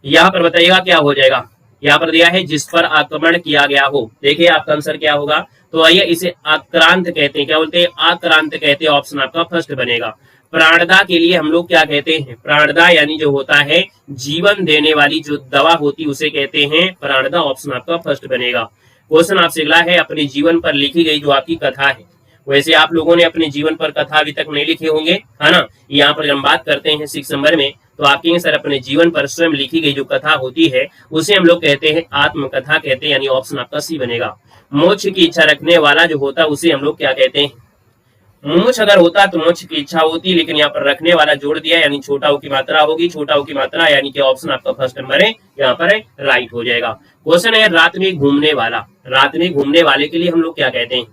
यहाँ पर बताइएगा क्या हो जाएगा। यहाँ पर दिया है जिस पर आक्रमण किया गया हो। देखिए आपका आंसर क्या होगा, तो आइए इसे आक्रांत कहते हैं। क्या बोलते हैं, आक्रांत कहते हैं। ऑप्शन आपका फर्स्ट बनेगा। प्राणदा के लिए हम लोग क्या कहते हैं, प्राणदा यानी जो होता है जीवन देने वाली जो दवा होती उसे कहते हैं प्राणदा। ऑप्शन आपका फर्स्ट बनेगा। क्वेश्चन आपसे अगला है, अपने जीवन पर लिखी गई जो आपकी कथा है। वैसे आप लोगों ने अपने जीवन पर कथा अभी तक नहीं लिखे होंगे, है ना। यहाँ पर हम बात करते हैं 6 नंबर में, तो आपके सर अपने जीवन पर स्वयं लिखी गई जो कथा होती है उसे हम लोग कहते हैं आत्मकथा कहते हैं, यानी ऑप्शन आपका सी बनेगा। मोक्ष की इच्छा रखने वाला जो होता है उसे हम लोग क्या कहते हैं। मोक्ष अगर होता तो मोक्ष की इच्छा होती, लेकिन यहाँ पर रखने वाला जोड़ दिया, यानी छोटा ओ की मात्रा होगी। छोटा ओ की मात्रा यानी कि ऑप्शन आपका फर्स्ट नंबर है, यहाँ पर राइट हो जाएगा। क्वेश्चन है रात में घूमने वाला। रात में घूमने वाले के लिए हम लोग क्या कहते हैं,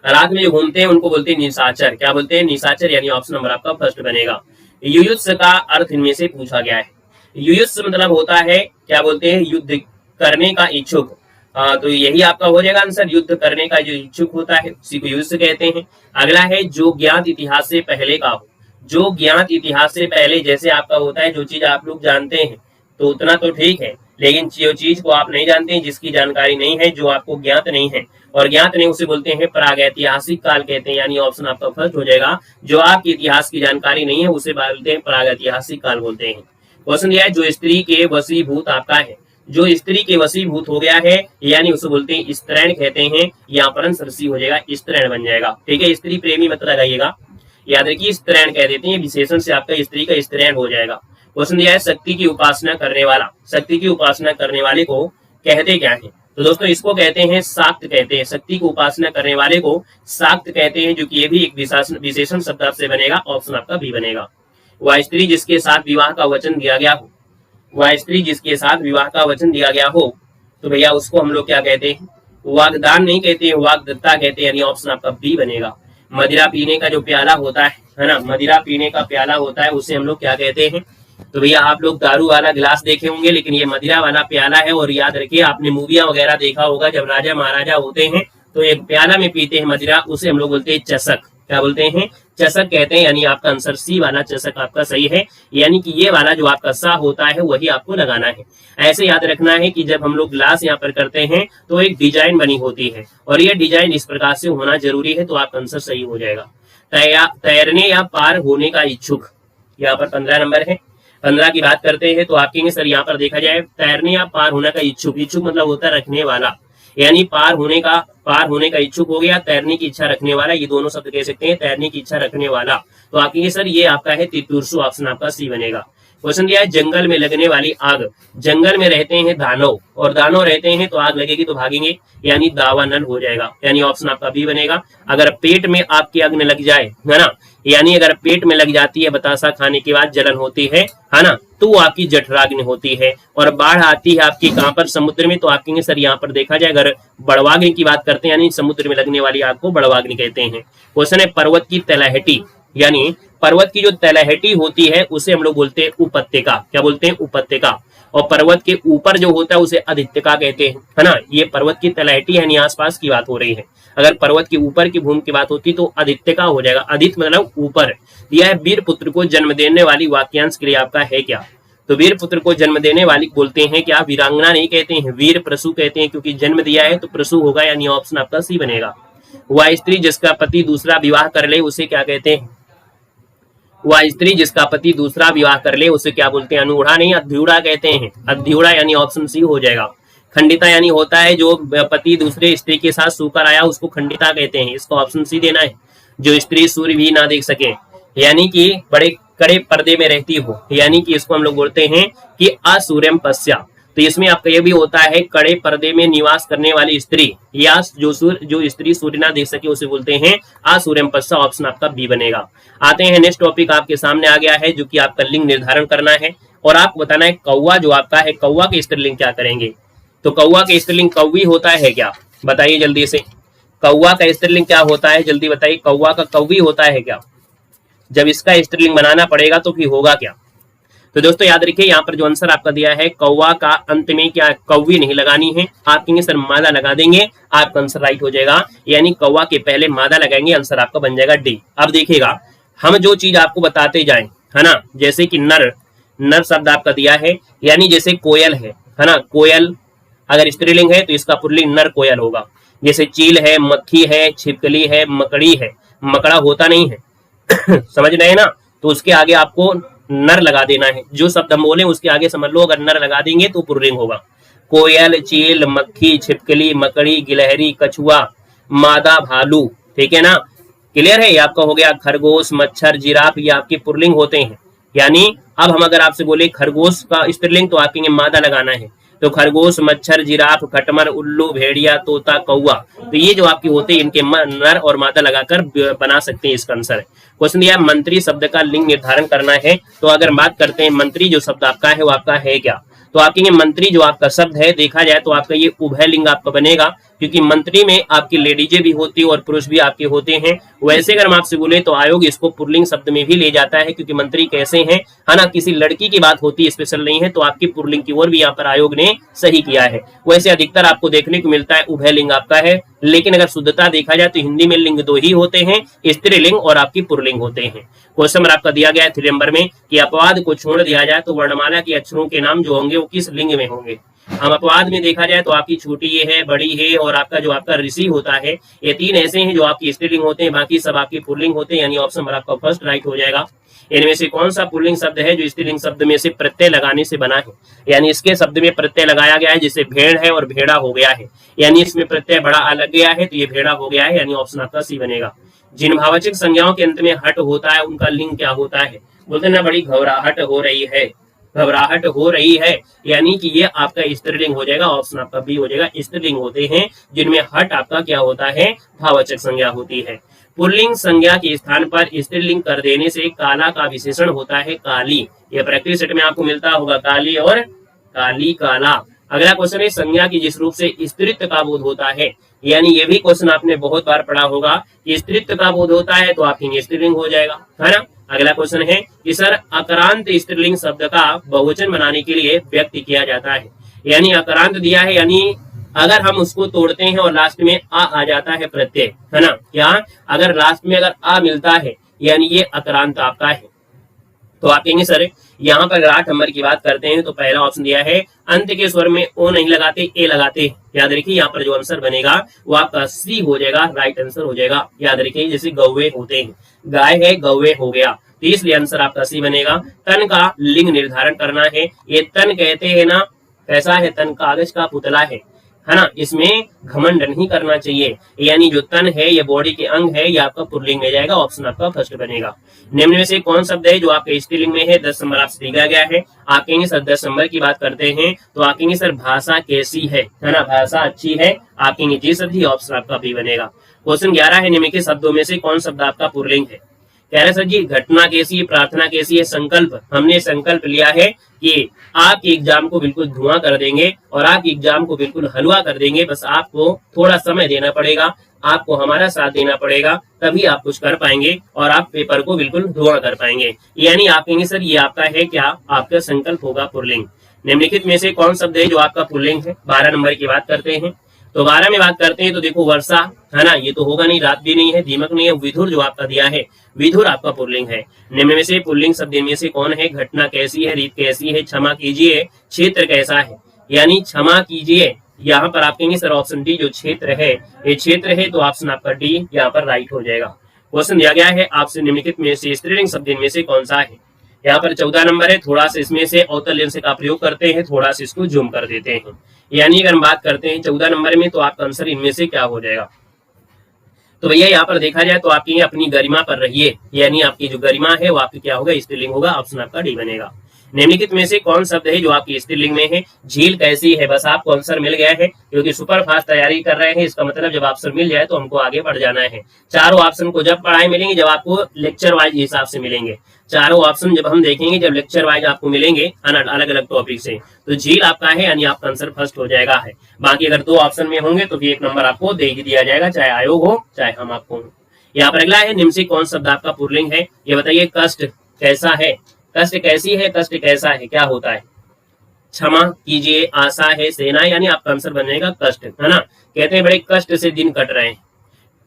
रात में जो घूमते हैं उनको बोलते हैं निशाचर। क्या बोलते हैं, निशाचर, यानी ऑप्शन नंबर आपका फर्स्ट बनेगा। युयुत्स का अर्थ इनमें से पूछा गया है। युयुत्स मतलब होता है, क्या बोलते हैं, युद्ध करने का इच्छुक। तो यही आपका हो जाएगा आंसर, युद्ध करने का जो इच्छुक होता है उसी को युयुत्स कहते हैं। अगला है जो ज्ञात इतिहास से पहले का हो। जो ज्ञात इतिहास से पहले, जैसे आपका होता है जो चीज आप लोग जानते हैं तो उतना तो ठीक है, लेकिन जो चीज को आप नहीं जानते हैं, जिसकी जानकारी नहीं है, जो आपको ज्ञात नहीं है, और ज्ञात नहीं उसे बोलते हैं प्रागैतिहासिक काल कहते हैं, यानी ऑप्शन आपका फर्स्ट हो जाएगा। जो आपकी इतिहास की जानकारी नहीं है उसे बोलते हैं प्रागैतिहासिक काल बोलते हैं। क्वेश्चन दिया है जो स्त्री के वशीभूत आपका है। जो स्त्री के वशीभूत हो गया है, यानी उसे बोलते हैं स्त्रैण कहते हैं। यहाँ पर आंसर सी हो जाएगा, स्त्रैण बन जाएगा। ठीक है, स्त्री प्रेमी मत लगाइएगा, याद रखिए स्त्रैण कह देते हैं, विशेषण से आपका स्त्री का स्त्रैण हो जाएगा। क्वेश्चन दिया है शक्ति की उपासना करने वाला। शक्ति की उपासना करने वाले को कहते क्या है, तो दोस्तों इसको कहते हैं शाक्त कहते हैं। शक्ति को उपासना करने वाले को शाक्त कहते हैं, जो कि ये भी एक विशेषण शब्द से बनेगा। ऑप्शन आपका बी बनेगा। वह स्त्री जिसके साथ विवाह का वचन दिया गया हो, वह स्त्री जिसके साथ विवाह का वचन दिया गया हो, तो भैया उसको हम लोग क्या कहते हैं, वागदान नहीं कहते हैं, वागदत्ता कहते हैं, यानी ऑप्शन आपका बी बनेगा। मदिरा पीने का जो प्याला होता है ना, मदिरा पीने का प्याला होता है उसे हम लोग क्या कहते हैं, तो भैया आप लोग दारू वाला गिलास देखे होंगे, लेकिन ये मदिरा वाला प्याला है। और याद रखिए आपने मूवियां वगैरह देखा होगा, जब राजा महाराजा होते हैं तो एक प्याला में पीते हैं मदिरा, उसे हम लोग बोलते हैं चषक। क्या बोलते हैं? चषक कहते हैं। यानी आपका आंसर सी वाला चषक आपका सही है। यानी कि ये वाला जो आपका सा होता है वही आपको लगाना है। ऐसे याद रखना है कि जब हम लोग ग्लास यहाँ पर करते हैं तो एक डिजाइन बनी होती है और ये डिजाइन इस प्रकार से होना जरूरी है, तो आपका आंसर सही हो जाएगा। तैरने या पार होने का इच्छुक, यहाँ पर 15 नंबर है। 15 की बात करते हैं तो आप कहेंगे सर यहाँ पर देखा जाए तैरने या पार होने का इच्छुक, इच्छुक मतलब होता है रखने वाला, यानी पार होने का इच्छुक हो गया, तैरने की इच्छा रखने वाला, ये दोनों शब्द कह सकते हैं, तैरने की इच्छा रखने वाला। तो आप कहेंगे सर ये आपका है तितुरसु, ऑप्शन आपका सी बनेगा। क्वेश्चन दिया है जंगल में लगने वाली आग, जंगल में रहते हैं दानव और दानव रहते हैं तो आग लगेगी तो भागेंगे, यानी दावानल हो जाएगा, यानी ऑप्शन आपका बी बनेगा। अगर पेट में आपकी अग्नि लग जाए, है ना, यानी अगर पेट में लग जाती है बतासा खाने के बाद जलन होती है ना, तो वो आपकी जठराग्नि होती है। और बाढ़ आती है आपकी कहां पर? समुद्र में। तो आप कहेंगे सर यहाँ पर देखा जाए अगर बड़वाग्नि की बात करते हैं, यानी समुद्र में लगने वाली आग को बड़वाग्नि कहते हैं। क्वेश्चन है पर्वत की तलहटी, यानी पर्वत की जो तलहटी होती है उसे हम लोग बोलते हैं उपत्यका। क्या बोलते हैं? उपत्यका। और पर्वत के ऊपर जो होता है उसे अधित्यका कहते हैं, है ना। ये पर्वत की तलहटी यानी आसपास की बात हो रही है। अगर पर्वत के ऊपर की भूमि की बात होती तो अधित्यका हो जाएगा। अधित मतलब ऊपर। दिया है वीर पुत्र को जन्म देने वाली वाक्यांश क्रिया आपका है क्या? तो वीर पुत्र को जन्म देने वाली बोलते हैं क्या? वीरांगना नहीं कहते हैं, वीर प्रसू कहते हैं, क्योंकि जन्म दिया है तो प्रसू होगा, यानी ऑप्शन आपका सी बनेगा। वह स्त्री जिसका पति दूसरा विवाह कर ले उसे क्या कहते हैं? वह स्त्री जिसका पति दूसरा विवाह कर ले उसे क्या बोलते हैं? अनूढ़ा नहीं, अध्यूढ़ा कहते हैं। अध्यूढ़ा यानी ऑप्शन सी हो जाएगा। खंडिता यानी होता है जो पति दूसरे स्त्री के साथ सोकर आया उसको खंडिता कहते हैं, इसको ऑप्शन सी देना है। जो स्त्री सूर्य भी ना देख सके, यानी कि बड़े कड़े पर्दे में रहती हो, यानी कि इसको हम लोग बोलते हैं कि असूर्यम पश्या। तो इसमें आपका ये भी होता है कड़े पर्दे में निवास करने वाली स्त्री, या जो स्त्री सूर्य ना देख सके उसे बोलते हैं असूर्यम पश्या, ऑप्शन आपका बी बनेगा। आते हैं नेक्स्ट टॉपिक आपके सामने आ गया है जो कि आपका लिंग निर्धारण करना है और आपको बताना है कौवा जो आपका है, कौवा के स्त्रीलिंग क्या करेंगे? तो कौवा के स्त्रीलिंग कौवी होता है क्या? बताइए जल्दी से, कौवा का स्त्रीलिंग क्या होता है? जल्दी बताइए, कौवा का कौवी होता है क्या? जब इसका स्त्रीलिंग बनाना पड़ेगा तो फिर होगा क्या? तो दोस्तों याद रखिए यहाँ पर जो आंसर आपका दिया है कौवा का अंत में क्या कौवी नहीं लगानी है, आप कहेंगे सर मादा लगा देंगे, आपका आंसर राइट हो जाएगा। यानी कौवा के पहले मादा लगाएंगे, आंसर आपका बन जाएगा डी। अब देखिएगा हम जो चीज आपको बताते जाएं, है ना, जैसे कि नर, नर शब्द आपका दिया है, यानी जैसे कोयल है ना, कोयल अगर स्त्रीलिंग है तो इसका पुल्लिंग नर कोयल होगा। जैसे चील है, मक्खी है, छिपकली है, मकड़ी है, मकड़ा होता नहीं है समझ रहे हैं ना, तो उसके आगे आपको नर लगा देना है। जो शब्द हम बोले उसके आगे समझ लो अगर नर लगा देंगे तो पुल्लिंग होगा। कोयल, चील, मक्खी, छिपकली, मकड़ी, गिलहरी, कछुआ, मादा, भालू, ठीक है ना, क्लियर है। ये आपका हो गया खरगोश, मच्छर, जिराफ, ये आपके पुल्लिंग होते हैं। यानी अब हम अगर आपसे बोले खरगोश का स्त्रीलिंग तो आप कहेंगे मादा लगाना है। तो खरगोश, मच्छर, जिराफ, खटमल, उल्लू, भेड़िया, तोता, कौवा, तो ये जो आपके होते हैं इनके नर और मादा लगाकर बना सकते हैं इसका आंसर। क्वेश्चन दिया मंत्री शब्द का लिंग निर्धारण करना है। तो अगर बात करते हैं मंत्री जो शब्द आपका है वो आपका है क्या? तो आप कहेंगे मंत्री जो आपका शब्द है देखा जाए तो आपका ये उभय लिंग आपका बनेगा, क्योंकि मंत्री में आपकी लेडीजें भी होती है और पुरुष भी आपके होते हैं। वैसे अगर हम आपसे बोले तो आयोग इसको पुल्लिंग शब्द में भी ले जाता है, क्योंकि मंत्री कैसे हैं, है ना, किसी लड़की की बात होती है, स्पेशल नहीं है, तो आपकी पुल्लिंग की ओर भी यहाँ पर आयोग ने सही किया है। वैसे अधिकतर आपको देखने को मिलता है उभय लिंग आपका है, लेकिन अगर शुद्धता देखा जाए तो हिंदी में लिंग दो ही होते हैं, स्त्रीलिंग और आपकी पुल्लिंग होते हैं। क्वेश्चन आपका दिया गया है 3 नंबर में कि अपवाद को छोड़ दिया जाए तो वर्णमाला के अक्षरों के नाम जो होंगे वो किस लिंग में होंगे? हम अपवाद में देखा जाए तो आपकी छोटी ये है, बड़ी है और आपका जो आपका ऋषि होता है, ये 3 ऐसे हैं जो आपकी स्त्रीलिंग होते हैं, बाकी सब आपकी पुल्लिंग होते हैं, यानी ऑप्शन नंबर आपका फर्स्ट राइट हो जाएगा। इनमें से कौन सा पुल्लिंग शब्द है जो स्त्रीलिंग शब्द में से प्रत्यय लगाने से बना है? यानी इसके शब्द में प्रत्यय लगाया गया है, जैसे भेड़ है और भेड़ा हो गया है, यानी इसमें प्रत्यय बड़ा अलग गया है तो ये भेड़ा हो गया है, यानी ऑप्शन आपका सी बनेगा। जिन भाववाचक संज्ञाओं के अंत में हट होता है उनका लिंग क्या होता है? बोलते हैं ना बड़ी घबराहट हो रही है, घबराहट हो रही है, यानी कि ये आपका स्त्रीलिंग हो जाएगा, ऑप्शन आपका बी हो जाएगा। स्त्रीलिंग होते हैं जिनमें हट आपका क्या होता है? भाववाचक संज्ञा होती है। पुल्लिंग संज्ञा के स्थान पर स्त्रीलिंग कर देने से काला का विशेषण होता है काली। ये प्रैक्टिस सेट में आपको मिलता होगा, काली और काली, काला। अगला क्वेश्चन है संज्ञा की जिस रूप से स्त्रीत्व का बोध होता है, यानी ये भी क्वेश्चन आपने बहुत बार पढ़ा होगा कि स्त्रीत्व का बोध होता है तो आपकी स्त्रीलिंग हो जाएगा, है ना। अगला क्वेश्चन है कि सर अकरांत स्त्रीलिंग शब्द का बहुवचन बनाने के लिए व्यक्त किया जाता है, यानी अकरांत दिया है, यानी अगर हम उसको तोड़ते हैं और लास्ट में आ जाता है प्रत्यय, है ना, क्या अगर लास्ट में अगर आ मिलता है यानी ये अक्रांत आपका है। तो आप कहेंगे सर यहाँ पर अगर 8 नंबर की बात करते हैं तो पहला ऑप्शन दिया है अंत के स्वर में ओ नहीं लगाते ए लगाते हैं। याद रखिए यहाँ पर जो आंसर बनेगा वो आपका सी हो जाएगा, राइट आंसर हो जाएगा। याद रखिए जैसे गौवे होते हैं, गाय है गौवे हो गया, तो इसलिए आंसर आपका सी बनेगा। तन का लिंग निर्धारण करना है। ये तन कहते हैं ना, कैसा है तन, कागज का पुतला है ना, इसमें घमंड नहीं करना चाहिए। यानी जो तन है ये बॉडी के अंग है, ये आपका पुल्लिंग में जाएगा, ऑप्शन आपका फर्स्ट बनेगा। निम्न में से कौन शब्द है जो आपके स्त्रीलिंग में है? 10 नंबर आपसे दिया गया है। आप कहेंगे सर 10 नंबर की बात करते हैं तो आप कहेंगे सर भाषा कैसी है ना, भाषा अच्छी है। आप कहेंगे जी सर जी, ऑप्शन आपका बी बनेगा। क्वेश्चन 11 है, निम्नलिखित शब्दों में से कौन शब्द आपका पुल्लिंग है? कह रहे सर जी घटना कैसी है, प्रार्थना कैसी है, संकल्प। हमने संकल्प लिया है कि आपके एग्जाम को बिल्कुल धुआं कर देंगे और आपके एग्जाम को बिल्कुल हलवा कर देंगे। बस आपको थोड़ा समय देना पड़ेगा, आपको हमारा साथ देना पड़ेगा, तभी आप कुछ कर पाएंगे और आप पेपर को बिल्कुल धुआं कर पाएंगे। यानी आप कहेंगे सर ये आपका है क्या, आपका संकल्प होगा पुल्लिंग। निम्नलिखित में से कौन शब्द है जो आपका पुल्लिंग है? 12 नंबर की बात करते हैं तो 12 में बात करते हैं तो देखो वर्षा, है ना, ये तो होगा नहीं, रात भी नहीं है, दीमक नहीं है। विधुर जो आपका दिया है, विधुर आपका पुल्लिंग है। निम्न में से पुल्लिंग शब्द में से कौन है? घटना कैसी है, रीत कैसी है, क्षमा कीजिए, क्षेत्र कैसा है। यानी क्षमा कीजिए, यहाँ पर आप कहेंगे सर ऑप्शन डी जो क्षेत्र है ये क्षेत्र है, तो ऑप्शन आपका डी यहाँ पर राइट हो जाएगा। क्वेश्चन दिया गया है आपसे निम्नलिखित में से स्त्रीलिंग शब्द में से कौन सा है? यहाँ पर 14 नंबर है। थोड़ा सा इसमें से अवतल लेंस का प्रयोग करते हैं, थोड़ा सा इसको जूम कर देते हैं। यानी अगर हम बात करते हैं 14 नंबर में तो आपका आंसर इनमें से क्या हो जाएगा? तो भैया यहाँ पर देखा जाए तो आपकी अपनी गरिमा पर रहिए, यानी आपकी जो गरिमा है वो आपकी क्या होगा? स्त्रीलिंग होगा, ऑप्शन आपका डी बनेगा। निम्नलिखित में से कौन शब्द है जो आपकी स्त्रीलिंग में है? झील कैसी है। बस आपको आंसर मिल गया है क्योंकि सुपर फास्ट तैयारी कर रहे हैं, इसका मतलब जब आंसर मिल जाए तो हमको आगे बढ़ जाना है। चारों ऑप्शन को जब पढ़ाई मिलेंगे, जब आपको लेक्चर वाइज हिसाब से मिलेंगे, चारों ऑप्शन जब हम देखेंगे, जब लेक्चर वाइज आपको मिलेंगे अलग अलग टॉपिक से, तो झील आपका है यानी आपका आंसर फर्स्ट हो जाएगा है। बाकी अगर 2 ऑप्शन में होंगे तो भी 1 नंबर आपको दे ही दिया जाएगा, चाहे आयोग हो चाहे हम आपको हो। यहाँ पर अगला है निम्न से कौन शब्द आपका पुल्लिंग है? ये बताइए कष्ट कैसा है, कष्ट कैसी है, कष्ट कैसा है, क्या होता है? क्षमा कीजिए, आशा है, सेना, यानी आपका आंसर बनेगा कष्ट, है ना। कहते हैं बड़े कष्ट से दिन कट रहे हैं।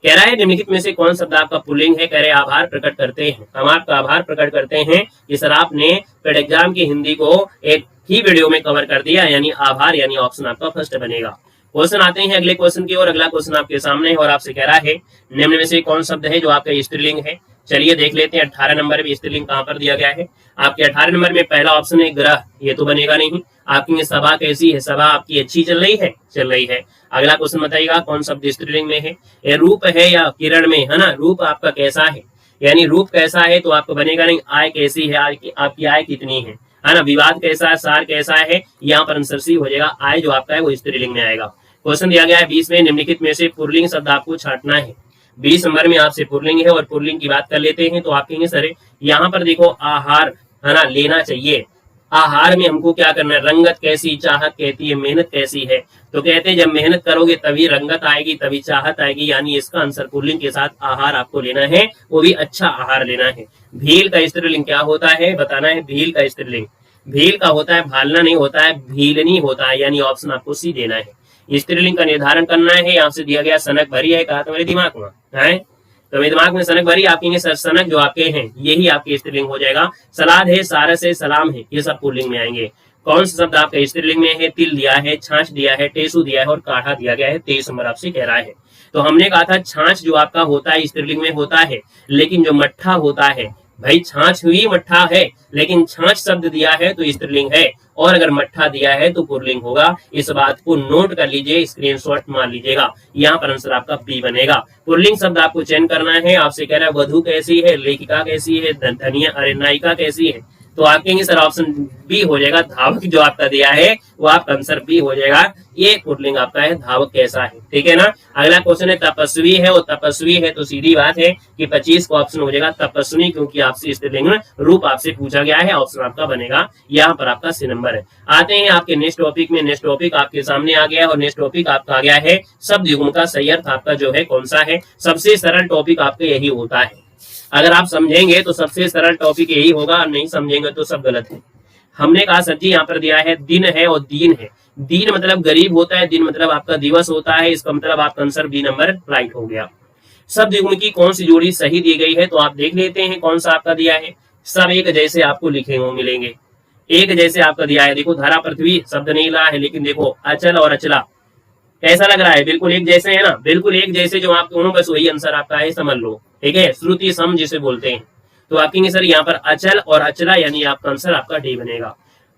कह रहा है निम्नलिखित में से कौन शब्द आपका पुल्लिंग है? कह रहे आभार प्रकट करते हैं। हम आपका आभार प्रकट करते हैं कि सर आपने पेड एग्जाम की हिंदी को एक ही वीडियो में कवर कर दिया, यानी आभार, यानी ऑप्शन आपका फर्स्ट बनेगा। क्वेश्चन आते हैं अगले क्वेश्चन की ओर। अगला क्वेश्चन आपके सामने है और आपसे कह रहा है निम्न में से कौन शब्द है जो आपका स्त्रीलिंग है? चलिए देख लेते हैं। 18 नंबर में स्त्रीलिंग कहाँ पर दिया गया है? आपके 18 नंबर में पहला ऑप्शन है ग्रह, ये तो बनेगा नहीं। आपकी सभा कैसी है, सभा आपकी अच्छी चल रही है, चल रही है। अगला क्वेश्चन बताइएगा कौन शब्द स्त्रीलिंग में है? ये रूप है या किरण में, है ना, रूप आपका कैसा है, यानी रूप कैसा है तो आपको बनेगा नहीं। आय कैसी है, आपकी आय कितनी है ना। विवाद कैसा है, सार कैसा है, यहाँ पर आंसर सी हो जाएगा। आय जो आपका है वो स्त्रीलिंग में आएगा। क्वेश्चन दिया गया है 20 में, निम्नलिखित में से पुल्लिंग शब्द आपको छांटना है। 20 नंबर में आपसे पुल्लिंग है और पुल्लिंग की बात कर लेते हैं तो आप कहेंगे सर यहाँ पर देखो आहार, है ना, लेना चाहिए। आहार में हमको क्या करना है? रंगत कैसी, चाहत कहती है, मेहनत कैसी है। तो कहते हैं जब मेहनत करोगे तभी रंगत आएगी, तभी चाहत आएगी, यानी इसका आंसर पुल्लिंग के साथ आहार आपको लेना है, वो भी अच्छा आहार लेना है। भील का स्त्रीलिंग क्या होता है बताना है। भील का स्त्रीलिंग, भील का होता है, भालना नहीं होता है, भीलनी होता है, यानी ऑप्शन आपको सी देना है। स्त्रीलिंग का निर्धारण करना है। यहाँ से दिया गया सनक भरी है, कहा तुम्हारे दिमाग में है, तो मेरे दिमाग में सनक भरी, आप कहेंगे सर सनक जो आपके हैं यही आपके स्त्रीलिंग हो जाएगा। सलाद है, सारस है, सलाम है, ये सब पुल्लिंग में आएंगे। कौन सा शब्द आपका स्त्रीलिंग में है? तिल दिया है, छाछ दिया है, टेसू दिया है और काढ़ा दिया गया है। 23 नंबर आपसे कह रहा है। तो हमने कहा था छाछ जो आपका होता है स्त्रीलिंग में होता है, लेकिन जो मट्ठा होता है, भाई छाछ हुई मट्ठा है, लेकिन छाछ शब्द दिया है तो स्त्रीलिंग है, और अगर मट्ठा दिया है तो पुल्लिंग होगा। इस बात को नोट कर लीजिए, स्क्रीनशॉट मार लीजिएगा। यहाँ पर आंसर आपका बी बनेगा। पुल्लिंग शब्द आपको चयन करना है। आपसे कह रहा है वधु कैसी है, लेखिका कैसी है, धनिया अरे नायिका कैसी है, तो आप कहेंगे सर ऑप्शन बी हो जाएगा। धावक जो आपका दिया है वो आपका आंसर बी हो जाएगा। ये पुल्लिंग आपका है, धावक कैसा है, ठीक है ना। अगला क्वेश्चन है तपस्वी है, और तपस्वी है तो सीधी बात है कि 25 का ऑप्शन हो जाएगा तपस्वी, क्योंकि आपसे स्त्रीलिंग रूप आपसे पूछा गया है, ऑप्शन आपका बनेगा यहाँ पर आपका सी नंबर है। आते हैं आपके नेक्स्ट टॉपिक में। नेक्स्ट टॉपिक आपके सामने आ गया है और नेक्स्ट टॉपिक आपका आ गया है शब्द युग्म का सही अर्थ आपका जो है कौन सा है। सबसे सरल टॉपिक आपका यही होता है। अगर आप समझेंगे तो सबसे सरल टॉपिक यही होगा, और नहीं समझेंगे तो सब गलत है। हमने कहा सर जी यहाँ पर दिया है दिन है और दीन है, दिन मतलब गरीब होता है, दिन मतलब आपका दिवस होता है, इसका मतलब आपका आंसर बी नंबर राइट हो गया। शब्द युग्म की कौन सी जोड़ी सही दी गई है, तो आप देख लेते हैं कौन सा आपका दिया है। सब एक जैसे आपको लिखे हुए मिलेंगे, एक जैसे आपका दिया है। देखो धरा पृथ्वी शब्द नहीं ला है, लेकिन देखो अचल और अचला कैसा लग रहा है, बिल्कुल एक जैसे है ना, बिल्कुल एक जैसे जो आप दोनों, बस वही आंसर आपका है, समझ लो। ठीक है, श्रुति सम जिसे बोलते हैं। तो आप कहेंगे सर यहाँ पर अचल और अचला, यानी आपका आंसर आपका डी बनेगा।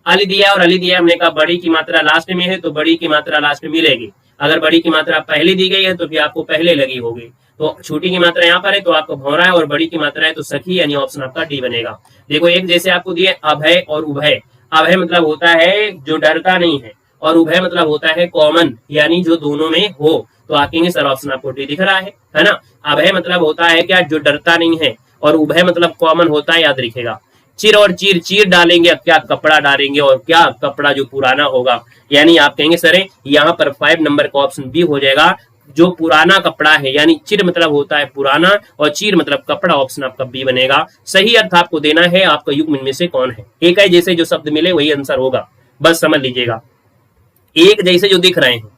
अली दिया और अली दिया, हमने कहा बड़ी की मात्रा लास्ट में है तो बड़ी की मात्रा लास्ट में मिलेगी। अगर बड़ी की मात्रा पहले दी गई है तो फिर आपको पहले लगी होगी। तो छोटी की मात्रा यहाँ पर है तो आपको भौरा है, और बड़ी की मात्रा है तो सखी, यानी ऑप्शन आपका डी बनेगा। देखो एक जैसे आपको दिए अभय और उभय। अभय मतलब होता है जो डरता नहीं है, और उभय मतलब होता है कॉमन, यानी जो दोनों में हो। तो आप कहेंगे सर ऑप्शन आपको डी दिख रहा है ना। अभय मतलब होता है क्या, जो डरता नहीं है, और उभय मतलब कॉमन होता है, याद रखेगा। चिर और चीर, चीर डालेंगे अब क्या, कपड़ा डालेंगे, और क्या कपड़ा जो पुराना होगा, यानी आप कहेंगे सर यहाँ पर 5 नंबर का ऑप्शन बी हो जाएगा, जो पुराना कपड़ा है। यानी चिर मतलब होता है पुराना और चीर मतलब कपड़ा, ऑप्शन आपका बी बनेगा। सही अर्थ आपको देना है, आपका युग्म इनमें से कौन है। एक है जैसे जो शब्द मिले वही आंसर होगा, बस समझ लीजिएगा। एक जैसे जो दिख रहे हैं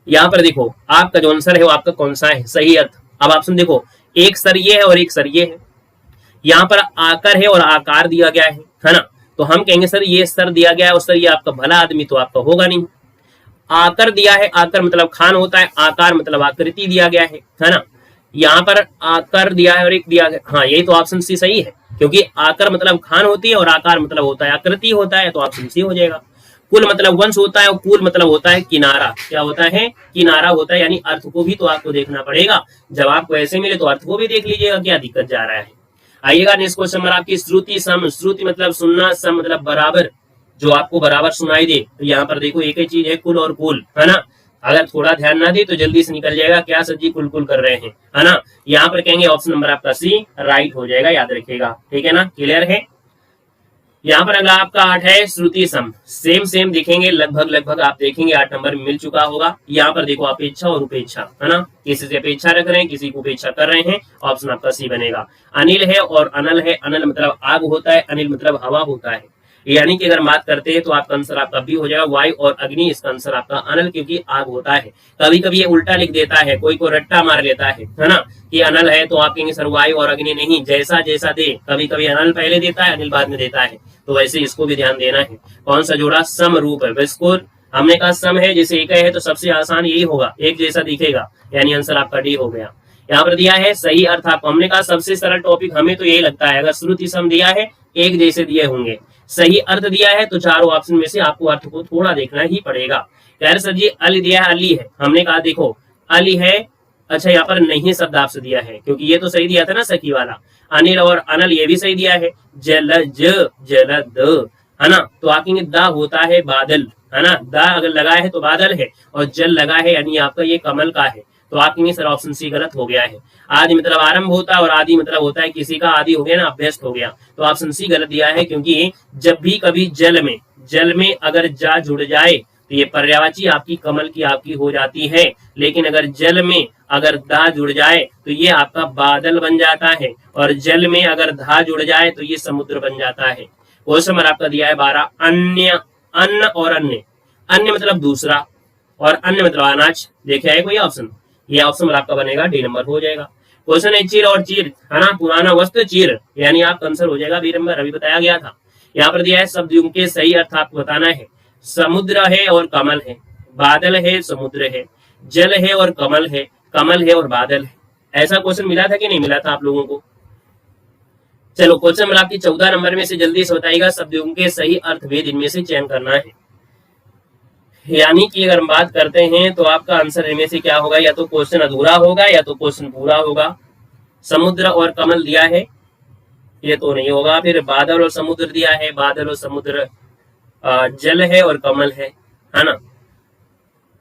यहाँ पर, देखो आपका जो आंसर है वो आपका कौन सा है, सही अर्थ। अब ऑप्शन देखो, एक सर ये है और एक सर ये है। यहाँ पर आकर है और आकार दिया गया है ना। तो हम कहेंगे सर ये सर दिया गया है और सर ये आपका भला आदमी, तो आपका होगा नहीं। आकर दिया है, आकर मतलब खान होता है, आकार मतलब आकृति दिया गया है ना। यहाँ पर आकर दिया है और एक दिया गया, हाँ यही तो ऑप्शन सी सही है, क्योंकि आकर मतलब खान होती है और आकार मतलब होता है आकृति होता है, तो ऑप्शन सी हो जाएगा। कुल मतलब वंश होता है और कुल मतलब होता है किनारा, क्या होता है, किनारा होता है, यानी अर्थ को भी तो आपको देखना पड़ेगा। जब आपको ऐसे मिले तो अर्थ को भी देख लीजिएगा, क्या दिक्कत जा रहा है। आइएगा नेक्स्ट क्वेश्चन नंबर आपकी श्रुति सम। श्रुति मतलब सुनना, सम मतलब बराबर, जो आपको बराबर सुनाई दे। तो यहाँ पर देखो एक ही चीज है, कुल और कुल, है ना। अगर थोड़ा ध्यान ना दे तो जल्दी से निकल जाएगा, क्या सर जी कुल कुल कर रहे हैं, है ना। यहाँ पर कहेंगे ऑप्शन नंबर आपका सी राइट हो जाएगा, याद रखिएगा। ठीक है ना, क्लियर है। यहाँ पर अगला आपका 8 है श्रुति सम। सेम सेम दिखेंगे, लगभग लगभग आप देखेंगे 8 नंबर मिल चुका होगा। यहाँ पर देखो अपेक्षा और उपेक्षा, है ना। किसी से अपेक्षा रख रहे हैं, किसी को उपेक्षा कर रहे हैं, ऑप्शन आपका सी बनेगा। अनिल है और अनल है। अनल मतलब आग होता है, अनिल मतलब हवा होता है, यानी कि अगर बात करते हैं तो आपका आंसर आपका बी हो जाएगा। वायु और अग्नि, इसका आंसर आपका अनल, क्योंकि आग होता है। कभी कभी ये उल्टा लिख देता है, कोई को रट्टा मार लेता है ना, कि अनल है तो आप कहेंगे सर वायु और अग्नि नहीं, जैसा जैसा दे, कभी कभी अनल पहले देता है, अनिल बाद में देता है, तो वैसे इसको भी ध्यान देना है। कौन सा जोड़ा, सम रूप है। बिल्कुल हमने कहा सम है, जैसे एक है तो सबसे आसान यही होगा, एक जैसा दिखेगा, यानी आंसर आपका डी हो गया। यहाँ पर दिया है सही अर्थ आपको, हमने कहा सबसे सरल टॉपिक हमें तो यही लगता है, अगर श्रुति सम दिया है एक जैसे दिए होंगे, सही अर्थ दिया है तो चारों ऑप्शन में से आपको अर्थ को थोड़ा देखना ही पड़ेगा। यार सर जी अली दिया है, अली है, हमने कहा देखो अली है, अच्छा यहाँ पर नहीं शब्द आपसे दिया है, क्योंकि ये तो सही दिया था ना सखी वाला। अनिल और अनल ये भी सही दिया है। जलज जलद, है ना, तो आखेंगे दा होता है बादल, है ना, दा अगर लगा है तो बादल है, और जल लगा है यानी आपका ये कमल का है, तो आखेंगे सर ऑप्शन सी गलत हो गया है। आदि मतलब आरंभ होता है और आदि मतलब होता है किसी का, आदि हो गया ना, अभ्यस्त हो गया, तो ऑप्शन सी गलत दिया है। क्योंकि जब भी कभी जल में अगर जा जुड़ जाए तो ये पर्यायवाची आपकी कमल की आपकी हो जाती है, लेकिन अगर जल में अगर दा जुड़ जाए तो ये आपका बादल बन जाता है, और जल में अगर धा जुड़ जाए तो ये समुद्र बन जाता है। क्वेश्चन नंबर आपका दिया है 12, अन्य, अन्न और अन्य। अन्य मतलब दूसरा और अन्य मतलब अनाज, देखे है कोई ऑप्शन, ये ऑप्शन आपका बनेगा डी नंबर हो जाएगा। क्वेश्चन है चिर और चीर, है ना, पुराना वस्त्र चीर, यानी आपका आंसर हो जाएगा बी नंबर, अभी बताया गया था। यहाँ पर दिया है शब्द युग्म के सही अर्थ आपको बताना है। समुद्र है और कमल है, बादल है समुद्र है, जल है और कमल है और बादल है। ऐसा क्वेश्चन मिला था कि नहीं मिला था आप लोगों को। चलो क्वेश्चन नंबर आपकी 14 नंबर में से जल्दी से बताइएगा, शब्द युग्म के सही अर्थ वेद इनमें से चयन करना है। यानी कि अगर हम बात करते हैं तो आपका आंसर इनमें से क्या होगा, या तो क्वेश्चन अधूरा होगा या तो क्वेश्चन पूरा होगा। समुद्र और कमल दिया है, ये तो नहीं होगा। फिर बादल और समुद्र दिया है, बादल और समुद्र, जल है और कमल है ना,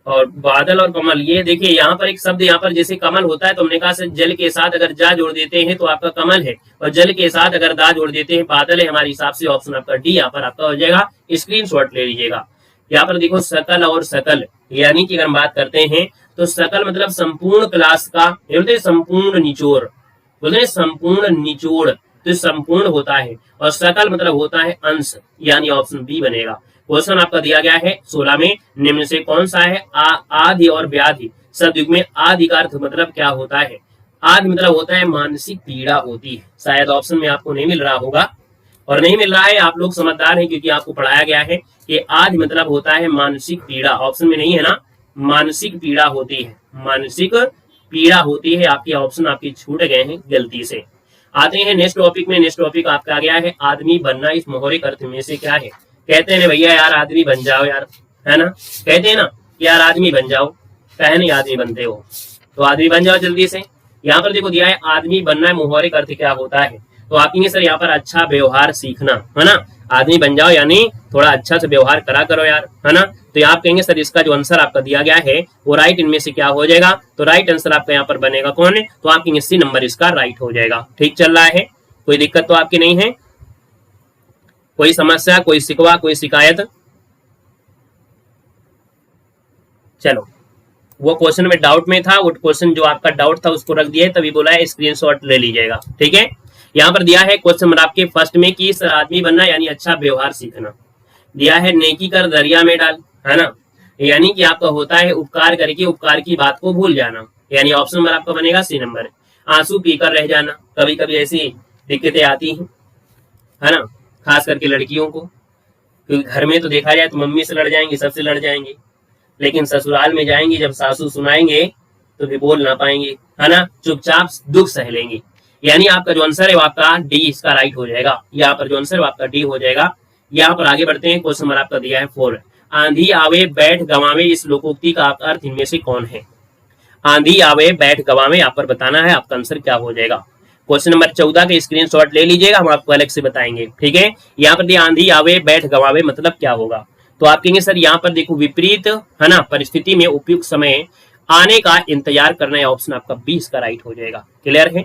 और बादल और कमल, ये देखिए यहाँ पर एक शब्द, यहाँ पर जैसे कमल होता है तो हमने कहा जल के साथ अगर जा जोड़ देते हैं तो आपका कमल है, और जल के साथ अगर दा जोड़ देते हैं बादल है। हमारे हिसाब से ऑप्शन आपका डी यहाँ पर आपका हो जाएगा, स्क्रीनशॉट ले लीजिएगा। यहाँ पर देखो सकल और सकल, यानी कि अगर हम बात करते हैं तो सकल मतलब संपूर्ण क्लास का, बोलते संपूर्ण निचोड़, बोलते संपूर्ण निचोड़, तो संपूर्ण होता है, और सकल मतलब होता है अंश, यानी ऑप्शन बी बनेगा। क्वेश्चन आपका दिया गया है 16 में, निम्न से कौन सा है आदि और व्याधि सदयुग में आदि का अर्थ मतलब क्या होता है? आदि मतलब होता है मानसिक पीड़ा होती है। शायद ऑप्शन में आपको नहीं मिल रहा होगा, और नहीं मिल रहा है, आप लोग समझदार हैं क्योंकि आपको पढ़ाया गया है कि आदि मतलब होता है मानसिक पीड़ा। ऑप्शन में नहीं है ना, मानसिक पीड़ा होती है, मानसिक पीड़ा होती है। आपके ऑप्शन आपके छूट गए हैं गलती से। आते हैं नेक्स्ट टॉपिक में। नेक्स्ट टॉपिक आपका आ गया है आदमी बनना इस मोहरिक अर्थ में से क्या है? कहते हैं भैया यार आदमी बन जाओ यार, है ना, कहते हैं ना कि यार आदमी बन जाओ, कहे नहीं आदमी बनते हो, तो आदमी बन जाओ जल्दी से। यहाँ पर देखो दिया है आदमी बनना है, मोहरिक अर्थ क्या होता है? तो आप कहेंगे सर यहाँ पर अच्छा व्यवहार सीखना, है ना, आदमी बन जाओ यानी थोड़ा अच्छा से व्यवहार करा करो यार, है ना। तो आप कहेंगे सर इसका जो आंसर आपका दिया गया है वो राइट इनमें से क्या हो जाएगा? तो राइट आंसर आपका यहाँ पर बनेगा कौन है? तो आप कहेंगे सी नंबर इसका राइट हो जाएगा। ठीक चल रहा है, कोई दिक्कत तो आपकी नहीं है, कोई समस्या, कोई शिकवा, कोई शिकायत? चलो, वो क्वेश्चन में डाउट में था, वो क्वेश्चन जो आपका डाउट था उसको रख दिया है, तभी बोला है स्क्रीनशॉट ले लीजिएगा। ठीक है, यहाँ पर दिया है क्वेश्चन नंबर आपके फर्स्ट में कि आदमी बनना यानी अच्छा व्यवहार सीखना। दिया है नेकी कर दरिया में डाल, है ना, यानी कि आपका होता है उपकार करके उपकार की बात को भूल जाना, यानी ऑप्शन नंबर आपका बनेगा सी नंबर। आंसू पीकर रह जाना, कभी कभी ऐसी दिक्कतें आती हैं, है ना, खास करके लड़कियों को, क्योंकि घर में तो देखा जाए तो मम्मी से लड़ जाएंगी, सबसे लड़ जाएंगी, लेकिन ससुराल में जाएंगी जब सासू सुनाएंगे तो भी बोल ना पाएंगे, है ना, चुपचाप दुख सह लेंगी। यानी आपका जो आंसर है वो आपका डी इसका राइट हो जाएगा। यहाँ पर जो आंसर है आपका डी हो जाएगा। यहाँ पर आगे बढ़ते हैं, क्वेश्चन नंबर आपका दिया है 4, आंधी आवे बैठ गवावे इस लोकोक्ति का अर्थ इनमें से कौन है? आंधी आवे बैठ गवावे, आप पर बताना है, आपका आंसर क्या हो जाएगा। क्वेश्चन नंबर 14 के स्क्रीनशॉट ले लीजिएगा, हम आपको अलग से बताएंगे। ठीक है, यहाँ पर दिया आंधी आवे बैठ गवावे मतलब क्या होगा? तो आप कहेंगे सर यहाँ पर देखो विपरीत, है ना, परिस्थिति में उपयुक्त समय आने का इंतजार करना है, ऑप्शन आपका 20 का राइट हो जाएगा। क्लियर है,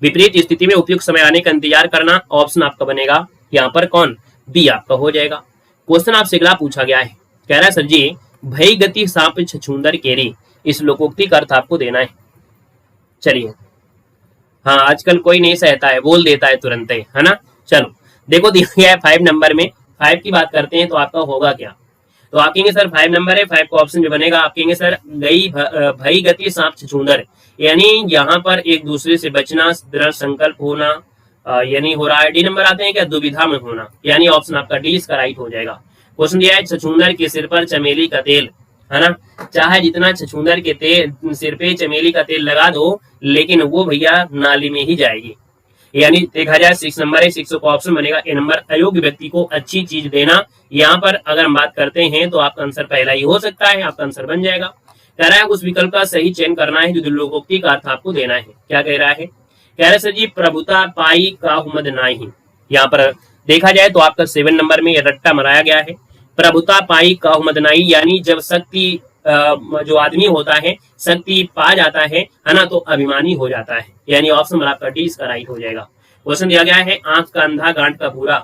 विपरीत स्थिति में उपयुक्त समय आने का इंतजार करना, ऑप्शन आपका बनेगा यहाँ पर कौन? बी आपका हो जाएगा। क्वेश्चन आपसे अगला पूछा गया है, कह रहा है सर जी भई गति सांप छछूंदर केरी इस लोकोक्ति का अर्थ आपको देना है। चलिए, हाँ आजकल कोई नहीं सहता है, बोल देता है तुरंत, है ना। चलो देखो दिया गया है 5 नंबर में, 5 की बात करते हैं तो आपका होगा क्या? तो आप कहेंगे सर 5 नंबर है, 5 का ऑप्शन जो बनेगा आप कहेंगे सर गई भई गति सांप छछूंदर, यानी यहाँ पर एक दूसरे से बचना, दृढ़ संकल्प होना, यानी हो रहा है। डी नंबर आते हैं क्या? दुविधा में होना, यानी ऑप्शन आपका डी इसका राइट हो जाएगा। क्वेश्चन दिया है छछूंदर के सिर पर चमेली का तेल, है ना, चाहे जितना छछूंदर के तेल सिर पे चमेली का तेल लगा दो लेकिन वो भैया नाली में ही जाएगी। यानी देखा जाए 6 नंबर है, 6 का ऑप्शन बनेगा ए नंबर, अयोग्य व्यक्ति को अच्छी चीज देना। यहाँ पर अगर हम बात करते हैं तो आपका आंसर पहला ही हो सकता है, आपका आंसर बन जाएगा। कह रहा है उस विकल्प का सही चयन करना है जो लोकोक्ति का अर्थ आपको देना है। क्या कह रहा है? कह रहे सर जी प्रभुता पाई काहू मद नाही। यहाँ पर देखा जाए तो आपका 7 नंबर में रट्टा मराया गया है, प्रभुता पाई काहू मद नाही, यानी जब शक्ति जो आदमी होता है शक्ति पा जाता है ना, तो अभिमानी हो जाता है, यानी ऑप्शन नंबर आपका डी इसका राइट हो जाएगा। क्वेश्चन दिया गया है आंख का अंधा गांठ का पूरा।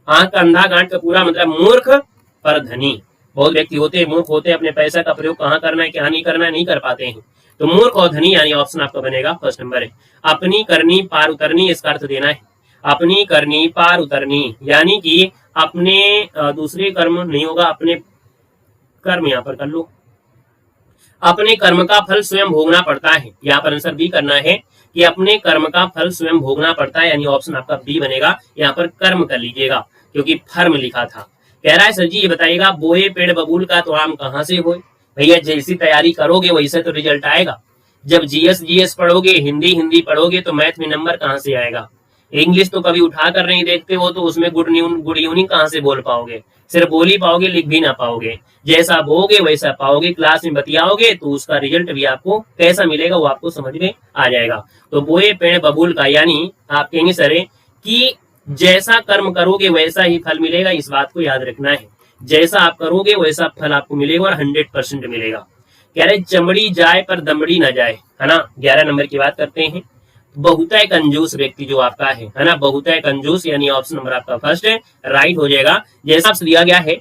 आंख का अंधा गांठ का पूरा मतलब मूर्ख पर धनी। बहुत व्यक्ति होते हैं मूर्ख होते हैं, अपने पैसा का प्रयोग कहाँ करना है क्या नहीं करना है नहीं कर पाते हैं, तो मूर्ख और धनी यानी ऑप्शन आपका बनेगा फर्स्ट नंबर है। अपनी करनी पार उतरनी इसका अर्थ देना है, अपनी करनी पार उतरनी, यानी कि अपने दूसरे कर्म नहीं होगा, अपने कर्म यहाँ पर कर लो, अपने कर्म का फल स्वयं भोगना पड़ता है। यहाँ पर आंसर बी करना है कि अपने कर्म का फल स्वयं भोगना पड़ता है, यानी ऑप्शन आपका बी बनेगा। यहाँ पर कर्म कर लीजिएगा क्योंकि फर्म लिखा था। कह रहा है सर जी ये बताइएगा बोए पेड़ बबूल का तो आम कहाँ से होए? भैया जैसी तैयारी करोगे वैसे तो रिजल्ट आएगा। जब जीएस पढ़ोगे, हिंदी पढ़ोगे तो मैथ में नंबर कहाँ से आएगा? इंग्लिश तो कभी उठा कर नहीं देखते हो तो उसमें गुड इवनिंग कहाँ से बोल पाओगे? सिर्फ बोल ही पाओगे, लिख भी ना पाओगे। जैसा बोगे वैसा पाओगे, क्लास में बतियाओगे तो उसका रिजल्ट भी आपको कैसा मिलेगा वो आपको समझ में आ जाएगा। तो बोए पेड़ बबूल का, यानी आप कहेंगे सर कि जैसा कर्म करोगे वैसा ही फल मिलेगा, इस बात को याद रखना है। जैसा आप करोगे वैसा फल आपको मिलेगा और 100% मिलेगा। कह रहे चमड़ी जाए पर दमड़ी ना जाए, है ना। 11 नंबर की बात करते हैं। बहुतय कंजूस व्यक्ति जो आपका है ना, बहुतय कंजूस, यानी ऑप्शन नंबर आपका फर्स्ट है, राइट हो जाएगा जैसा आपसे दिया गया है।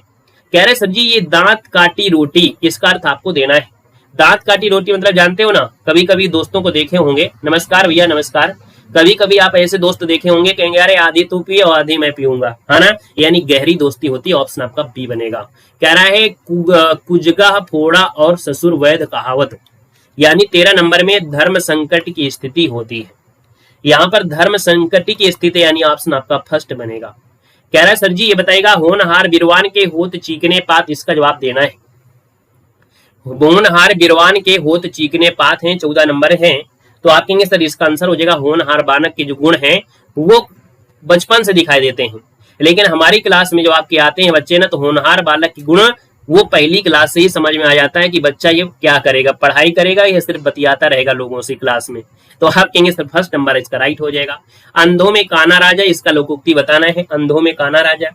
कह रहे सर जी ये दांत काटी रोटी इसका अर्थ आपको देना है। दांत काटी रोटी मतलब जानते हो ना, कभी कभी दोस्तों को देखे होंगे, नमस्कार भैया नमस्कार, कभी कभी आप ऐसे दोस्त देखे होंगे, कहेंगे अरे आधी तू पिए और आधी मैं पीऊंगा, है ना, यानी गहरी दोस्ती होती है। ऑप्शन आपका बी बनेगा। कह रहा है कुजगा फोड़ा और ससुर वैद कहावत, यानी 13 नंबर में धर्म संकट की स्थिति होती है। यहाँ पर धर्म संकट की स्थिति, यानी ऑप्शन आपका फर्स्ट बनेगा। कह रहा है सर जी ये बताएगा, होनहार बिरवान के होत चीकने पात, इसका जवाब देना है। होनहार बिरवान के होत चीकने पात हैं, 14 नंबर है। तो आप कहेंगे सर इसका आंसर हो जाएगा होनहार बालक के जो गुण हैं वो बचपन से दिखाई देते हैं, लेकिन हमारी क्लास में जो आपके आते हैं बच्चे ना, तो होनहार बालक के गुण वो पहली क्लास से ही समझ में आ जाता है कि बच्चा ये क्या करेगा, पढ़ाई करेगा या सिर्फ बतियाता रहेगा लोगों से क्लास में। तो आप कहेंगे सर फर्स्ट नंबर इसका राइट हो जाएगा। अंधों में काना राजा, इसका लोकोक्ति बताना है। अंधों में काना राजा,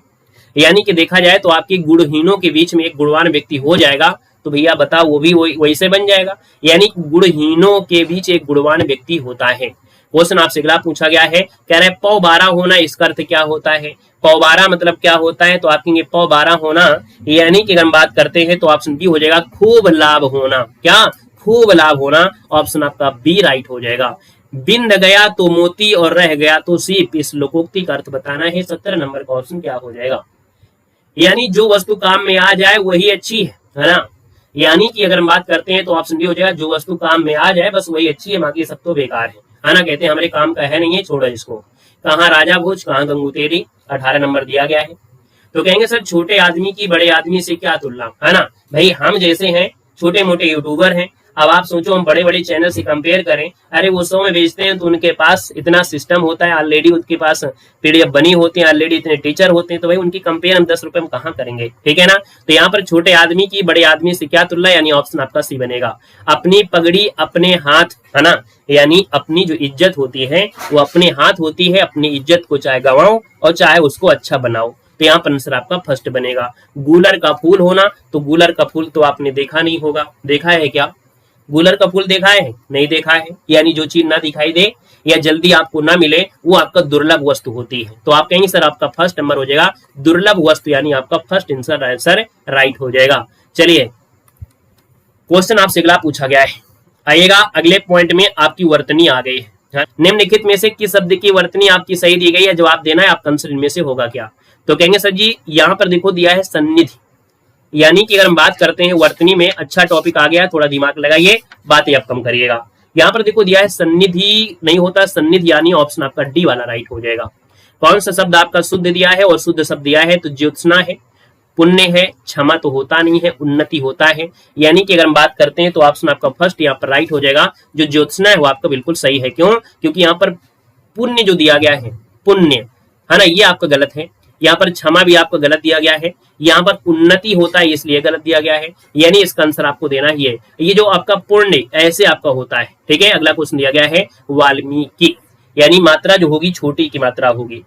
यानी कि देखा जाए तो आपके गुणहीनों के बीच में एक गुणवान व्यक्ति हो जाएगा, तो भैया बताओ वो भी वैसे बन जाएगा, यानी गुणहीनों के बीच एक गुणवान व्यक्ति होता है। क्वेश्चन आपसे अगला पूछा गया है, कह रहे पौ 12 होना, इसका अर्थ क्या होता है? पौ 12 मतलब क्या होता है? तो आप कहेंगे पौ 12 होना, यानी कि अगर हम बात करते हैं तो ऑप्शन बी हो जाएगा खूब लाभ होना। क्या? खूब लाभ होना। ऑप्शन आपका बी राइट हो जाएगा। बिंद गया तो मोती और रह गया तो सीप, इस लोकोक्ति का अर्थ बताना है। 17 नंबर का ऑप्शन क्या हो जाएगा? यानी जो वस्तु काम में आ जाए वही अच्छी है ना, यानी कि अगर हम बात करते हैं तो ऑप्शन बी हो जाएगा, जो वस्तु काम में आ जाए बस वही अच्छी है, बाकी सब तो बेकार है ना, कहते हैं हमारे काम का है नहीं है, छोड़ो इसको। कहाँ राजा भोज, कहाँ गंगू तेरी, 18 नंबर दिया गया है। तो कहेंगे सर छोटे आदमी की बड़े आदमी से क्या तुलना, है ना भाई, हम जैसे हैं छोटे मोटे यूट्यूबर हैं, अब आप सोचो हम बड़े बड़े चैनल से कंपेयर करें, अरे वो 100 में बेचते हैं तो उनके पास इतना सिस्टम होता है ऑलरेडी, उनके पास पीडीएफ बनी होती है ऑलरेडी, इतने टीचर होते हैं, तो भाई उनकी कंपेयर हम 10 रुपए में कहाँ करेंगे, ठीक है ना। तो यहाँ पर छोटे आदमी की बड़े आदमी से क्या तुलना, यानी ऑप्शन आपका सी बनेगा। अपनी पगड़ी अपने हाथ, है ना, यानी अपनी जो इज्जत होती है वो अपने हाथ होती है, अपनी इज्जत को चाहे गंवाओ और चाहे उसको अच्छा बनाओ। तो यहाँ पर आंसर आपका फर्स्ट बनेगा। गूलर का फूल होना, तो गूलर का फूल तो आपने देखा नहीं होगा, देखा है क्या? गूलर का फूल देखा है? नहीं देखा है, यानी जो चीज ना दिखाई दे या जल्दी आपको ना मिले वो आपका दुर्लभ वस्तु होती है। तो आप कहेंगे सर आपका फर्स्ट नंबर हो जाएगा दुर्लभ वस्तु, यानी आपका फर्स्ट आंसर राइट हो जाएगा। चलिए क्वेश्चन आपसे अगला पूछा गया है, आइएगा अगले पॉइंट में आपकी वर्तनी आ गई है। निम्नलिखित में से किस शब्द की वर्तनी आपकी सही दी गई है, जवाब देना है, आपका आंसर इनमें से होगा क्या? तो कहेंगे सर जी यहाँ पर देखो दिया है सन्निधि, यानी कि अगर हम बात करते हैं वर्तनी में, अच्छा टॉपिक आ गया, थोड़ा दिमाग लगाइए, बातें अब कम करिएगा। यहाँ पर देखो दिया है सन्निधि नहीं होता सन्निधि, यानी ऑप्शन आपका डी वाला राइट हो जाएगा। कौन सा शब्द आपका शुद्ध दिया है और शुद्ध शब्द दिया है? तो ज्योत्सना है, पुण्य है, क्षमा तो होता नहीं है, उन्नति होता है, यानी कि अगर हम बात करते हैं तो ऑप्शन आपका फर्स्ट यहाँ पर राइट हो जाएगा। जो ज्योत्सना है वो आपका बिल्कुल सही है। क्यों? क्योंकि यहाँ पर पुण्य जो दिया गया है, पुण्य है ना, ये आपका गलत है। यहाँ पर क्षमा भी आपको गलत दिया गया है, यहाँ पर उन्नति होता है इसलिए गलत दिया गया है, यानी इसका आंसर आपको देना ही है। ये जो आपका पुण्य ऐसे आपका होता है, ठीक है। अगला क्वेश्चन दिया गया है वाल्मीकि, यानी मात्रा जो होगी छोटी की मात्रा होगी,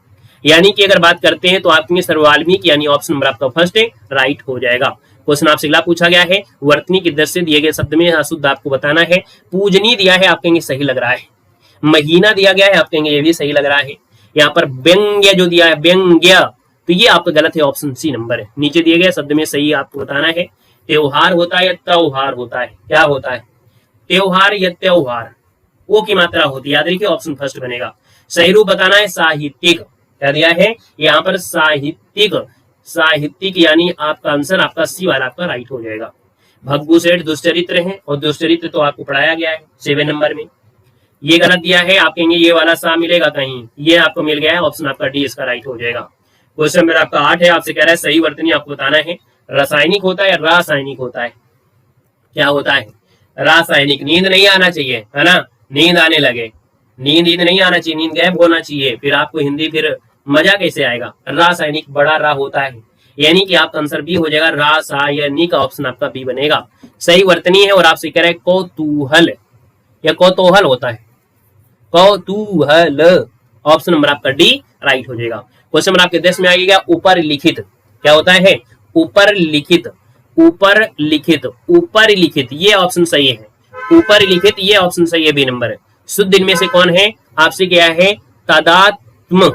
यानी कि अगर बात करते हैं तो आपके सर वाल्मीकि, यानी ऑप्शन नंबर आपका फर्स्ट है राइट हो जाएगा। क्वेश्चन आपसे अगला पूछा गया है, वर्तनी के दृश्य दिए गए शब्द में अशुद्ध आपको बताना है। पूजनी दिया है, आप कहेंगे सही लग रहा है। महीना दिया गया है, आप कहेंगे ये भी सही लग रहा है। यहाँ पर व्यंग्य जो दिया है, व्यंग्य, तो ये आपका गलत है, ऑप्शन सी नंबर है। नीचे दिए गए शब्द में सही आपको बताना है। त्योहार होता है या त्योहार होता है? क्या होता है? त्योहार या त्योहार, वो की मात्रा होती है, याद रखिए, ऑप्शन फर्स्ट बनेगा। सही रूप बताना है साहित्यिक, क्या दिया है यहाँ पर? साहित्यिक, साहित्यिक, यानी आपका आंसर आपका सी वाला आपका राइट हो जाएगा। भग्गू सेठ दुष्चरित्र है, और दुष्चरित्र तो आपको पढ़ाया गया है 7 नंबर में, ये गलत दिया है, आप कहेंगे ये वाला सा मिलेगा कहीं, ये आपको मिल गया है, ऑप्शन आपका डी इसका राइट हो जाएगा। क्वेश्चन मेरा आपका 8 है, आपसे कह रहा है सही वर्तनी आपको बताना है। रासायनिक होता है या रासायनिक होता है? क्या होता है? रासायनिक। नींद नहीं आना चाहिए, है ना, नींद आने लगे, नींद नहीं आना चाहिए, नींद गैप होना चाहिए, फिर आपको हिंदी फिर मजा कैसे आएगा। रासायनिक बड़ा रा होता है, यानी कि आपका आंसर बी हो जाएगा, रासायनिक, ऑप्शन आपका बी बनेगा। सही वर्तनी है। और आपसे कह रहे हैं कौतूहल या कौतूहल होता है, कौतूहल, ऑप्शन नंबर आपका डी राइट हो जाएगा। क्वेश्चन नंबर आपके 10 में आएगा ऊपर लिखित, क्या होता है? ऊपर लिखित, ऊपर लिखित, ऊपर लिखित, ये ऑप्शन सही है। ऊपर लिखित ये ऑप्शन सही है, बी नंबर है। शुद्ध इनमें से कौन है? आपसे क्या है? तदात्म,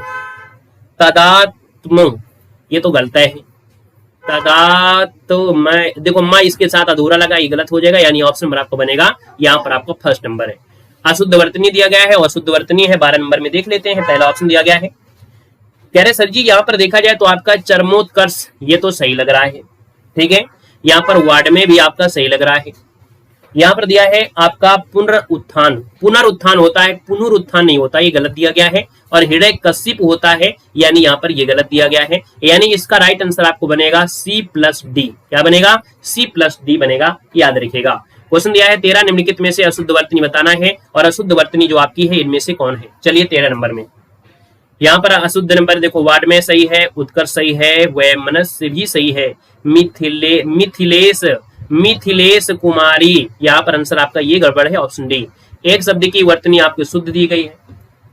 तदात्म, ये तो गलत है। तदात्म, देखो मैं इसके साथ अधूरा लगा, ये गलत हो जाएगा, यानी ऑप्शन नंबर आपको बनेगा यहाँ पर आपको फर्स्ट नंबर है। अशुद्ध वर्तनी दिया गया है और शुद्ध वर्तनी है 12 नंबर में। देख लेते हैं, पहला ऑप्शन दिया गया है। कह रहे सर जी यहाँ पर देखा जाए तो आपका चरमोत्कर्ष ये तो सही लग रहा है, ठीक है। यहाँ पर वार्ड में भी आपका सही लग रहा है। यहाँ पर दिया है आपका पुनरुत्थान, पुनरुत्थान होता है, पुनरुत्थान नहीं होता, ये गलत दिया गया है। और हृदय कशिप होता है, यानी यहाँ पर ये गलत दिया गया है। यानी इसका राइट आंसर आपको बनेगा C+D। क्या बनेगा? C+D बनेगा, याद रखिएगा। क्वेश्चन दिया है 13 निम्नलिखित में से अशुद्ध वर्तनी बताना है, और अशुद्ध वर्तनी जो आपकी है इनमें से कौन है। चलिए 13 नंबर में यहाँ पर अशुद्ध नंबर देखो, वार्ड में सही है, उत्कर्ष सही है, वैमनस्य भी सही है, मिथिलेश कुमारी, यहाँ पर आंसर आपका ये गड़बड़ है, ऑप्शन डी। एक शब्द की वर्तनी आपको शुद्ध दी गई है,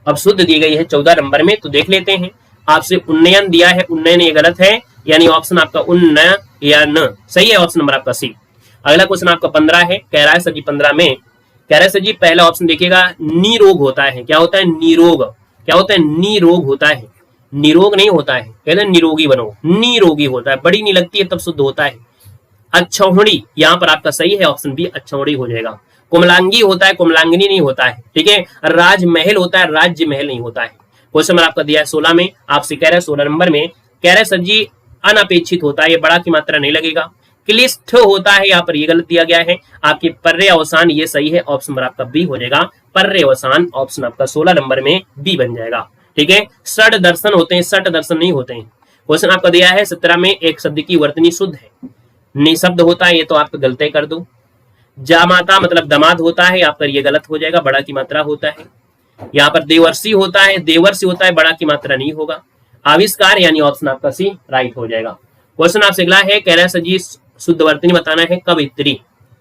अब शुद्ध दी गई है 14 नंबर में। तो देख लेते हैं, आपसे उन्नयन दिया है, उन्नयन ये गलत है, यानी ऑप्शन आपका उन्नयन सही है, ऑप्शन नंबर आपका सी। अगला क्वेश्चन आपका 15 है। कह रहा है सर जी 15 में, कह रहा है सर जी पहला ऑप्शन देखिएगा, निरोग होता है। क्या होता है? निरोग। क्या होता है? निरोग होता है, निरोग नहीं होता है। कहते हैं निरोगी बनो, निरोगी होता है, बड़ी नहीं लगती है तब शुद्ध होता है। अच्छौड़ी, यहाँ पर आपका सही है, ऑप्शन बी अच्छौड़ी हो जाएगा। कोमलांगी होता है, कोमलांगिनी नहीं होता है, ठीक है। राजमहल होता है, राज्य महल नहीं होता है। क्वेश्चन नंबर आपका दिया है 16 में, आपसे कह रहे हैं 16 नंबर में, कह रहे सर जी अनपेक्षित होता है, ये बड़ा की मात्रा नहीं लगेगा। क्लिष्ट होता है, यहाँ पर ये गलत दिया गया है। आपकी पर्यवसान ये सही है, ऑप्शन नंबर आपका बी हो जाएगा, पर्यवसान, ऑप्शन आपका 16 नंबर में बी बन जाएगा, ठीक है। षड दर्शन होते हैं, षट दर्शन नहीं होते हैं। क्वेश्चन आपका दिया है 17 में, एक शब्द की वर्तनी शुद्ध है, निशब्द होता है, ये तो आपका गलती कर दो। जामाता मतलब दामाद होता है, यहाँ पर ये गलत हो जाएगा, बड़ा की मात्रा होता है। यहाँ पर देवर्षि होता है, देवर्षि होता है, बड़ा की मात्रा नहीं होगा। आविष्कार यानी ऑप्शन आपका सी राइट हो जाएगा। क्वेश्चन आपसे अगला है, कह रहा है सर जी शुद्ध वर्तनी बताना है, कवित्री।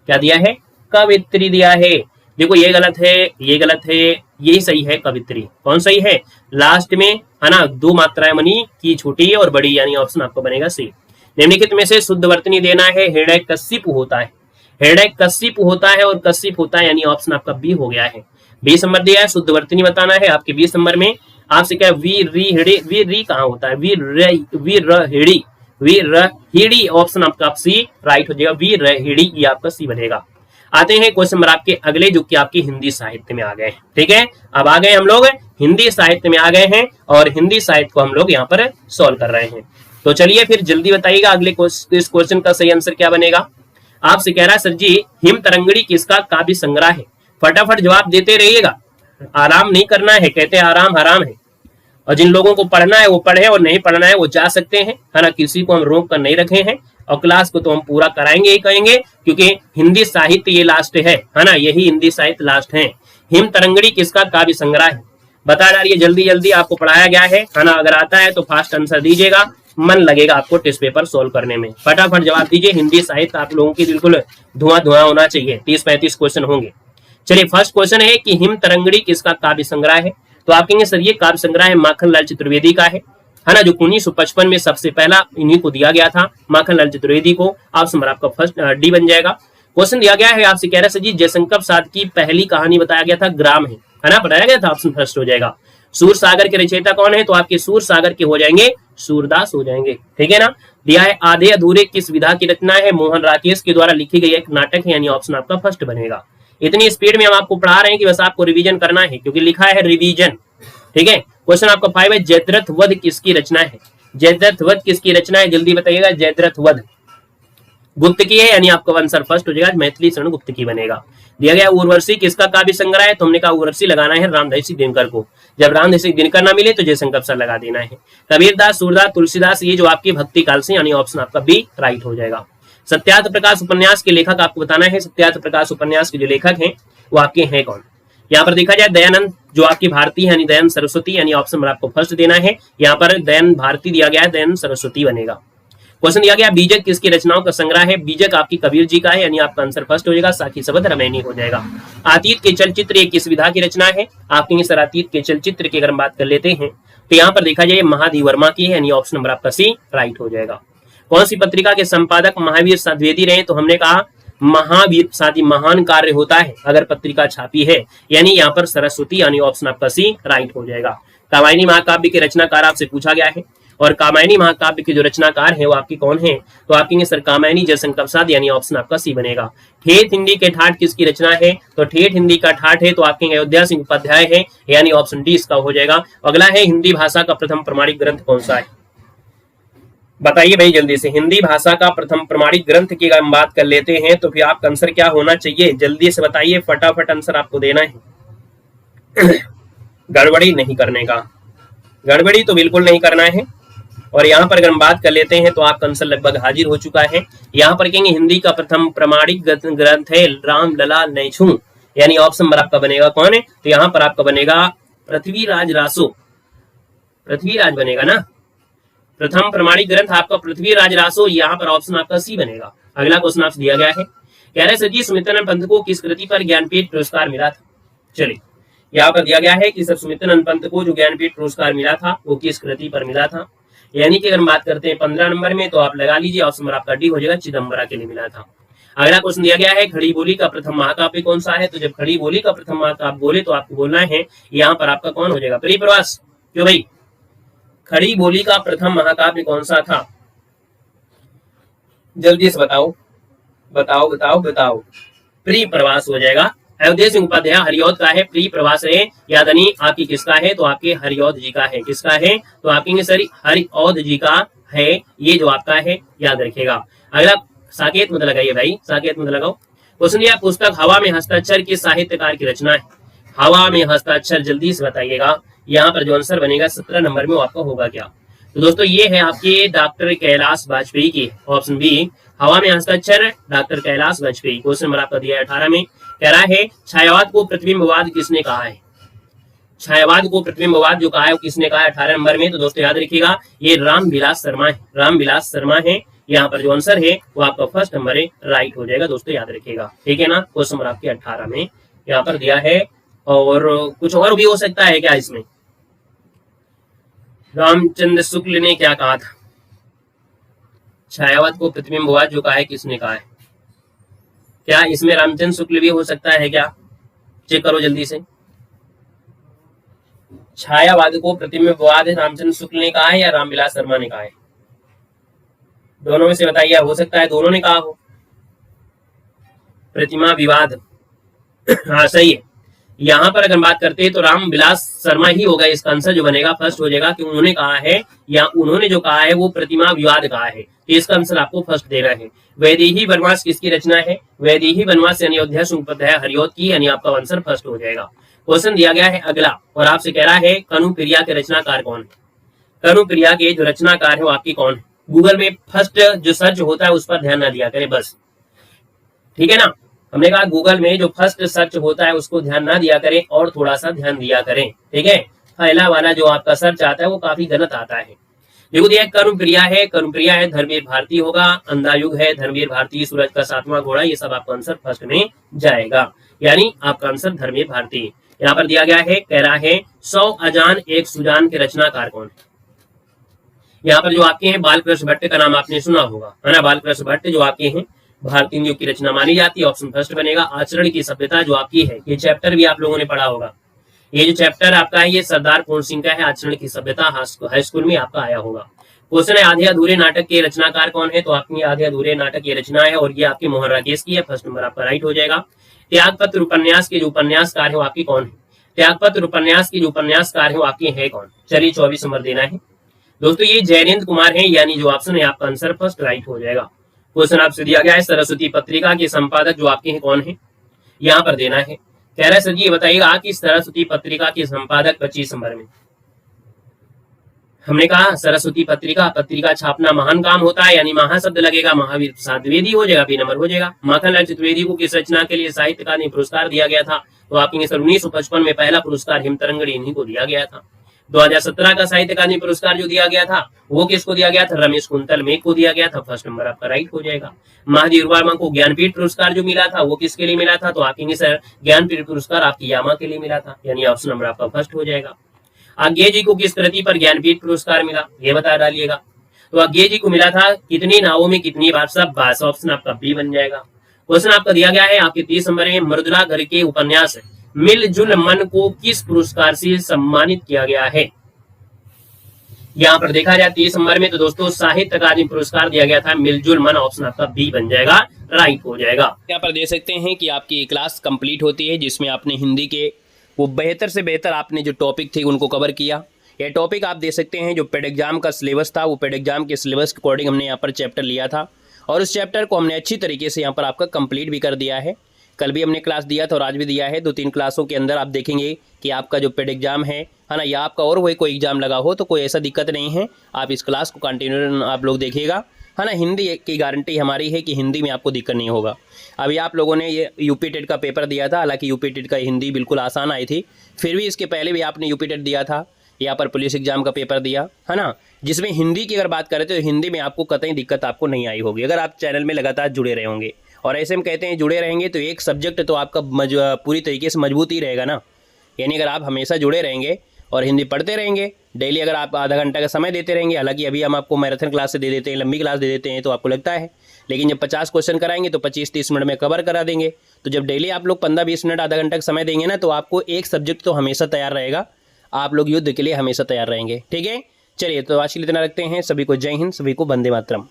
क्या दिया है? कवित्री दिया है। देखो ये गलत है, ये गलत है, यही सही है कवित्री। कौन सही है? लास्ट में है ना, दो मात्राएं मनी की छोटी और बड़ी, यानी ऑप्शन आपको बनेगा सी। निम्नलिखित में से शुद्ध वर्तनी देना है, हृदय कशिप होता है, हृदय कशिप होता है और कशिप होता है, यानी ऑप्शन आपका बी हो गया है। 20 नंबर दिया है, शुद्ध वर्तनी बताना है आपके 20 नंबर में। आपसे क्या वीर री कहाँ होता है? वीर ऑप्शन आपका सी राइट हो जाएगा, वीर ये आपका सी बनेगा। आते हैं क्वेश्चन नंबर आपके अगले, जो कि आपकी हिंदी साहित्य में आ गए, ठीक है। अब आ गए हम लोग हिंदी साहित्य में आ गए हैं, और हिंदी साहित्य को हम लोग यहाँ पर सॉल्व कर रहे हैं। तो चलिए फिर जल्दी बताइएगा अगले इस क्वेश्चन का सही आंसर क्या बनेगा। आपसे कह रहा है सर जी हिम तरंगड़ी किसका काव्य संग्रह है? फटाफट जवाब देते रहिएगा, आराम नहीं करना है, कहते हैं आराम हराम है। और जिन लोगों को पढ़ना है वो पढ़े, और नहीं पढ़ना है वो जा सकते हैं, है ना। किसी को हम रोक कर नहीं रखे हैं, और क्लास को तो हम पूरा कराएंगे ही करेंगे, क्योंकि हिंदी साहित्य ये लास्ट है ना, यही हिंदी साहित्य लास्ट है। हिम तरंगड़ी किसका काव्य संग्रह है? बता जा रही है, जल्दी जल्दी आपको पढ़ाया गया है ना। अगर आता है तो फास्ट आंसर दीजिएगा, मन लगेगा आपको टेस्ट पेपर सोल्व करने में। फटाफट जवाब दीजिए, हिंदी साहित्य आप लोगों की बिल्कुल धुआं होना चाहिए। 30-35 क्वेश्चन होंगे। चलिए फर्स्ट क्वेश्चन है कि हिम तरंगड़ी किसका काव्य संग्रह है? तो आप कहेंगे सर ये काव्य संग्रह है माखनलाल चतुर्वेदी का है ना, जो 1955 में सबसे पहला इन्हीं को दिया गया था, माखनलाल चतुर्वेदी को। ऑप्शन नंबर आपका फर्स्ट डी बन जाएगा। क्वेश्चन दिया गया है, आपसे कह रहा है सर जी जयशंकर प्रसाद की पहली कहानी बताया गया था, ग्राम है ना, बताया गया था, ऑप्शन फर्स्ट हो जाएगा। सूर सागर के रचयिता कौन है? तो आपके सूर सागर के हो जाएंगे सूरदास हो जाएंगे, ठीक है ना। दिया है आधे अधूरे किस विधा की रचना है? मोहन राकेश के द्वारा लिखी गई एक नाटक है, यानी ऑप्शन आपका फर्स्ट बनेगा। इतनी स्पीड में हम आपको पढ़ा रहे हैं कि बस आपको रिवीजन करना है, क्योंकि लिखा है रिवीजन, ठीक है। क्वेश्चन आपका 5 है, जयद्रथ वध किसकी रचना है? जयद्रथ वध किसकी रचना है? जल्दी बताइएगा। जयद्रथ वध गुप्त की है, यानी आपका आंसर फर्स्ट हो जाएगा, मैथिली शरण गुप्त की बनेगा। दिया गया उर्वशी किसका काव्य संग्रह है? तो हमने कहा उर्वशी लगाना है रामधारी दिनकर को, जब रामधारी दिनकर ना मिले तो जयशंकर प्रसाद लगा देना है। कबीरदास, सूरदास, तुलसीदास, ये जो आपकी भक्ति काल से, यानी ऑप्शन आपका बी राइट हो जाएगा। सत्यार्थ प्रकाश उपन्यास के लेखक आपको बताना है, सत्यार्थ प्रकाश उपन्यास के जो लेखक हैं वो आपके हैं कौन? यहाँ पर देखा जाए दयानंद, जो आपकी भारती है, यानी दयानंद सरस्वती, यानी ऑप्शन नंबर आपको फर्स्ट देना है। यहाँ पर दयानंद भारती दिया गया है, दयानंद सरस्वती बनेगा। क्वेश्चन दिया गया बीजक किसकी रचनाओं का संग्रह है? बीजक आपकी कबीर जी का है, यानी आपका आंसर फर्स्ट हो जाएगा, साखी शबद रामायणी हो जाएगा। अतीत के चलचित्र ये किस विधा की रचना है? आप कहेंगे सर अतीत के चलचित्र की अगर हम बात कर लेते हैं तो यहाँ पर देखा जाए महादेव वर्मा की है, यानी ऑप्शन नंबर आपका सी राइट हो जाएगा। कौन सी पत्रिका के संपादक महावीर द्विवेदी रहे? तो हमने कहा महावीर साथी महान कार्य होता है अगर पत्रिका छापी है, यानी यहाँ पर सरस्वती, यानी ऑप्शन आपका सी राइट हो जाएगा। कामायनी महाकाव्य के रचनाकार आपसे पूछा गया है, और कामायनी महाकाव्य के जो रचनाकार हैं वो आपकी कौन है? तो आप कहेंगे सर कामायनी जयशंकर प्रसाद, यानी ऑप्शन आपका सी बनेगा। ठेठ हिंदी के ठाठ किसकी रचना है? तो ठेठ हिंदी का ठाठ है तो आप कहेंगे अयोध्या सिंह उपाध्याय है, यानी ऑप्शन डी इसका हो जाएगा। अगला है हिंदी भाषा का प्रथम प्रमाणिक ग्रंथ कौन सा है? बताइए भाई जल्दी से। हिंदी भाषा का प्रथम प्रमाणिक ग्रंथ की अगर हम बात कर लेते हैं तो फिर आपका आंसर क्या होना चाहिए? जल्दी से बताइए, फटाफट आंसर आपको देना है। गड़बड़ी नहीं करने का, गड़बड़ी तो बिल्कुल नहीं करना है। और यहाँ पर अगर हम बात कर लेते हैं तो आपका आंसर लगभग हाजिर हो चुका है। यहाँ पर कहेंगे हिंदी का प्रथम प्रमाणिक ग्रंथ है रामलला नैछू, यानी ऑप्शन नंबर आपका बनेगा कौन है? तो यहाँ पर आपका बनेगा पृथ्वीराज रासो, पृथ्वीराज बनेगा ना। प्रथम प्रमाणिक ग्रंथ आपका पृथ्वीराज रासो, यहाँ पर ऑप्शन आपका सी बनेगा। अगला क्वेश्चन आपसे दिया गया है, कह रहे सर जी सुमित्रानंद पंत को किस कृति पर ज्ञानपीठ पुरस्कार मिला था? चलिए यहाँ पर दिया गया है कि सर सुमित्रानंद पंत को जो ज्ञानपीठ पुरस्कार मिला था वो किस कृति पर मिला था। यानी कि अगर हम बात करते हैं 15 नंबर में तो आप लगा लीजिए ऑप्शन नंबर आपका डी हो जाएगा, चिदम्बरा के लिए मिला था। अगला क्वेश्चन दिया गया है खड़ी बोली का प्रथम महाकाव्य कौन सा है? तो जब खड़ी बोली का प्रथम महाकाव्य बोले तो आपको बोलना है यहाँ पर आपका कौन हो जाएगा? परिप्रवास। क्यों भाई? खड़ी बोली का प्रथम महाकाव्य कौन सा था? जल्दी से बताओ बताओ बताओ बताओ। परिप्रवास हो जाएगा। अयोध्या सिंह उपाध्याय हरिऔध का है, परिप्रवास है यादनी आपकी किसका है? तो आपके हरिऔध जी का है। किसका है? तो आपके सर हरिऔध जी का है, ये जो आपका है याद रखिएगा। अगला साकेत मत लगाइए भाई, साकेत मत लगाओ। क्वेश्चन यह पुस्तक हवा में हस्ताक्षर किस साहित्यकार की रचना है? हवा में हस्ताक्षर जल्दी से बताइएगा। यहाँ पर जो आंसर बनेगा 17 नंबर में वो आपका होगा क्या? तो दोस्तों ये है आपके डॉक्टर कैलाश वाजपेयी की, ऑप्शन बी हवा में हस्ताक्षर doctor Kailash Vajpayee. Question number आपका दिया है 18 में, कह रहा है छायावाद को प्रतिबिंबवाद किसने कहा है? छायावाद को प्रतिबिंबवाद जो कहा है वो किसने कहा है 18 नंबर में? तो दोस्तों याद रखिएगा ये रामविलास शर्मा है, रामविलास शर्मा है। यहाँ पर जो आंसर है वो आपका फर्स्ट नंबर है, राइट हो जाएगा दोस्तों, याद रखिएगा। ठीक है ना? क्वेश्चन नंबर आपके 18 में यहाँ पर दिया है। और कुछ और भी हो सकता है क्या इसमें? रामचंद्र शुक्ल ने क्या कहा था? छायावाद को प्रतिबिंबवाद जो कहा है किसने कहा है? क्या इसमें रामचंद्र शुक्ल भी हो सकता है क्या? चेक करो जल्दी से। छायावाद को प्रतिबिंबवाद रामचंद्र शुक्ल ने कहा है या रामविलास शर्मा ने कहा है? दोनों में से बताइए। हो सकता है दोनों ने कहा हो। प्रतिमा विवाद हाँ सही है। यहाँ पर अगर बात करते हैं तो रामविलास शर्मा ही होगा इसका आंसर जो बनेगा, फर्स्ट हो जाएगा कि उन्होंने कहा है या उन्होंने जो कहा है वो प्रतिमा विवाद कहा है, तो इसका आंसर आपको फर्स्ट देना है। वैदेही वनवास किसकी रचना है? वैदेही वनवास यानी अयोध्या सिंह उपाध्याय हरिऔध की, यानी आपका आंसर फर्स्ट हो जाएगा। क्वेश्चन दिया गया है अगला और आपसे कह रहा है कनुप्रिया के रचनाकार कौन है? कनुप्रिया के जो रचनाकार है वो आपकी कौन है? गूगल में फर्स्ट जो सर्च होता है उस पर ध्यान ना दिया करें बस, ठीक है ना? हमने कहा गूगल में जो फर्स्ट सर्च होता है उसको ध्यान ना दिया करें और थोड़ा सा ध्यान दिया करें, ठीक है? पहला वाला जो आपका सर्च आता है वो काफी गलत आता है। देखो दिया कर्मप्रिया है, कर्मप्रिया है धर्मवीर भारती होगा, अंधायुग है धर्मवीर भारती, सूरज का सातवां घोड़ा, ये सब आपका आंसर फर्स्ट में जाएगा, यानी आपका आंसर धर्मवीर भारती। यहाँ पर दिया गया है, कह रहा है 100 अजान एक सुजान के रचनाकार कौन है? यहाँ पर जो आपके हैं बालकृष्ण भट्ट का नाम आपने सुना होगा, है ना? बालकृष्ण भट्ट जो आपके हैं भारतीय युग की रचना मानी जाती है, ऑप्शन फर्स्ट बनेगा। आचरण की सभ्यता जो आपकी है, ये चैप्टर भी आप लोगों ने पढ़ा होगा। ये जो चैप्टर आपका है ये सरदार पूर्ण सिंह का है, आचरण की सभ्यता हाई स्कूल में आपका आया होगा। क्वेश्चन है आधे अधूरे नाटक के रचनाकार कौन है? तो आपकी आधे अधूरे नाटक की रचना है और ये आपके मोहन राकेश की है, फर्स्ट नंबर आपका राइट हो जाएगा। त्यागपत्र उपन्यास के जो उपन्यासकार है वो आपकी कौन है? त्यागपत्र उपन्यास की जो उपन्यासकार है वो आपकी है कौन? चलिए 24 नंबर देना है दोस्तों, ये जयनेन्द्र कुमार है, यानी जो ऑप्शन है आपका आंसर फर्स्ट राइट हो जाएगा। क्वेश्चन आपसे दिया गया है सरस्वती पत्रिका के संपादक जो आपके हैं कौन है? यहाँ पर देना है। कह रहा है सर जी ये बताइएगा कि सरस्वती पत्रिका के संपादक 25 नंबर में। हमने कहा सरस्वती पत्रिका छापना महान काम होता है, यानी महाशब्द लगेगा, महावीर प्रसाद द्विवेदी हो जाएगा, बी नंबर हो जाएगा। माखनलाल चतुर्वेदी को किस रचना के लिए साहित्य अकादमी पुरस्कार दिया गया था? तो आपके सर 1955 में पहला पुरस्कार हिमतरंगिणी इन्हीं को दिया गया था। 2017 का साहित्य अकादमी पुरस्कार जो दिया गया था वो किसको दिया गया था? रमेश कुंतल मेघ को दिया गया था, फर्स्ट नंबर आपका राइट हो जाएगा। महादेव वर्मा को ज्ञानपीठ पुरस्कार जो मिला था वो किसके लिए मिला था? तो आपके सर ज्ञानपीठ पुरस्कार आपकी यामा के लिए मिला था, यानी ऑप्शन नंबर आपका फर्स्ट हो जाएगा। आज्ञे जी को किस कृति पर ज्ञानपीठ पुरस्कार मिला? ये बता डालिएगा। तो आज्ञे जी को मिला था कितनी नावों में कितनी बादशाह, बस ऑप्शन आपका बी बन जाएगा। क्वेश्चन आपका दिया गया है आपके 30 नंबर में, मृदुला घर के उपन्यास मिलजुल मन को किस पुरस्कार से सम्मानित किया गया है? यहाँ पर देखा जाए 30 नंबर में तो दोस्तों साहित्य अकादमी पुरस्कार दिया गया था मिलजुल मन, ऑप्शन आपका बी बन जाएगा, राइट हो जाएगा। यहाँ पर देख सकते हैं कि आपकी क्लास कंप्लीट होती है जिसमें आपने हिंदी के वो बेहतर से बेहतर आपने जो टॉपिक थे उनको कवर किया। यह टॉपिक आप देख सकते हैं जो पेड एग्जाम का सिलेबस था, वो पेड एग्जाम के सिलेबस के अकॉर्डिंग हमने यहाँ पर चैप्टर लिया था और उस चैप्टर को हमने अच्छी तरीके से यहाँ पर आपका कंप्लीट भी कर दिया है। कल भी हमने क्लास दिया था और आज भी दिया है। 2-3 क्लासों के अंदर आप देखेंगे कि आपका जो पेड एग्जाम है ना, या आपका और वही कोई एग्जाम लगा हो तो कोई ऐसा दिक्कत नहीं है। आप इस क्लास को कंटिन्यू आप लोग देखिएगा, है ना। हिंदी की गारंटी हमारी है कि हिंदी में आपको दिक्कत नहीं होगा। अभी आप लोगों ने ये यूपी टेट का पेपर दिया था, हालांकि यूपी टेट का हिंदी बिल्कुल आसान आई थी, फिर भी इसके पहले भी आपने यूपी टेट दिया था, यहाँ पर पुलिस एग्जाम का पेपर दिया, है ना, जिसमें हिंदी की अगर बात करें तो हिंदी में आपको कतई दिक्कत आपको नहीं आई होगी अगर आप चैनल में लगातार जुड़े रहे होंगे। और ऐसे हम कहते हैं जुड़े रहेंगे तो एक सब्जेक्ट तो आपका पूरी तरीके से मजबूत ही रहेगा ना। यानी अगर आप हमेशा जुड़े रहेंगे और हिंदी पढ़ते रहेंगे डेली, अगर आप आधा घंटा का समय देते रहेंगे, हालांकि अभी हम आपको मैराथन क्लास से दे देते हैं, लंबी क्लास दे देते हैं तो आपको लगता है, लेकिन जब 50 क्वेश्चन कराएंगे तो 25-30 मिनट में कवर करा देंगे। तो जब डेली आप लोग 15-20 मिनट आधा घंटा का समय देंगे ना, तो आपको एक सब्जेक्ट तो हमेशा तैयार रहेगा, आप लोग युद्ध के लिए हमेशा तैयार रहेंगे। ठीक है, चलिए तो आज के लिए इतना रखते हैं। सभी को जय हिंद, सभी को वंदे मातरम।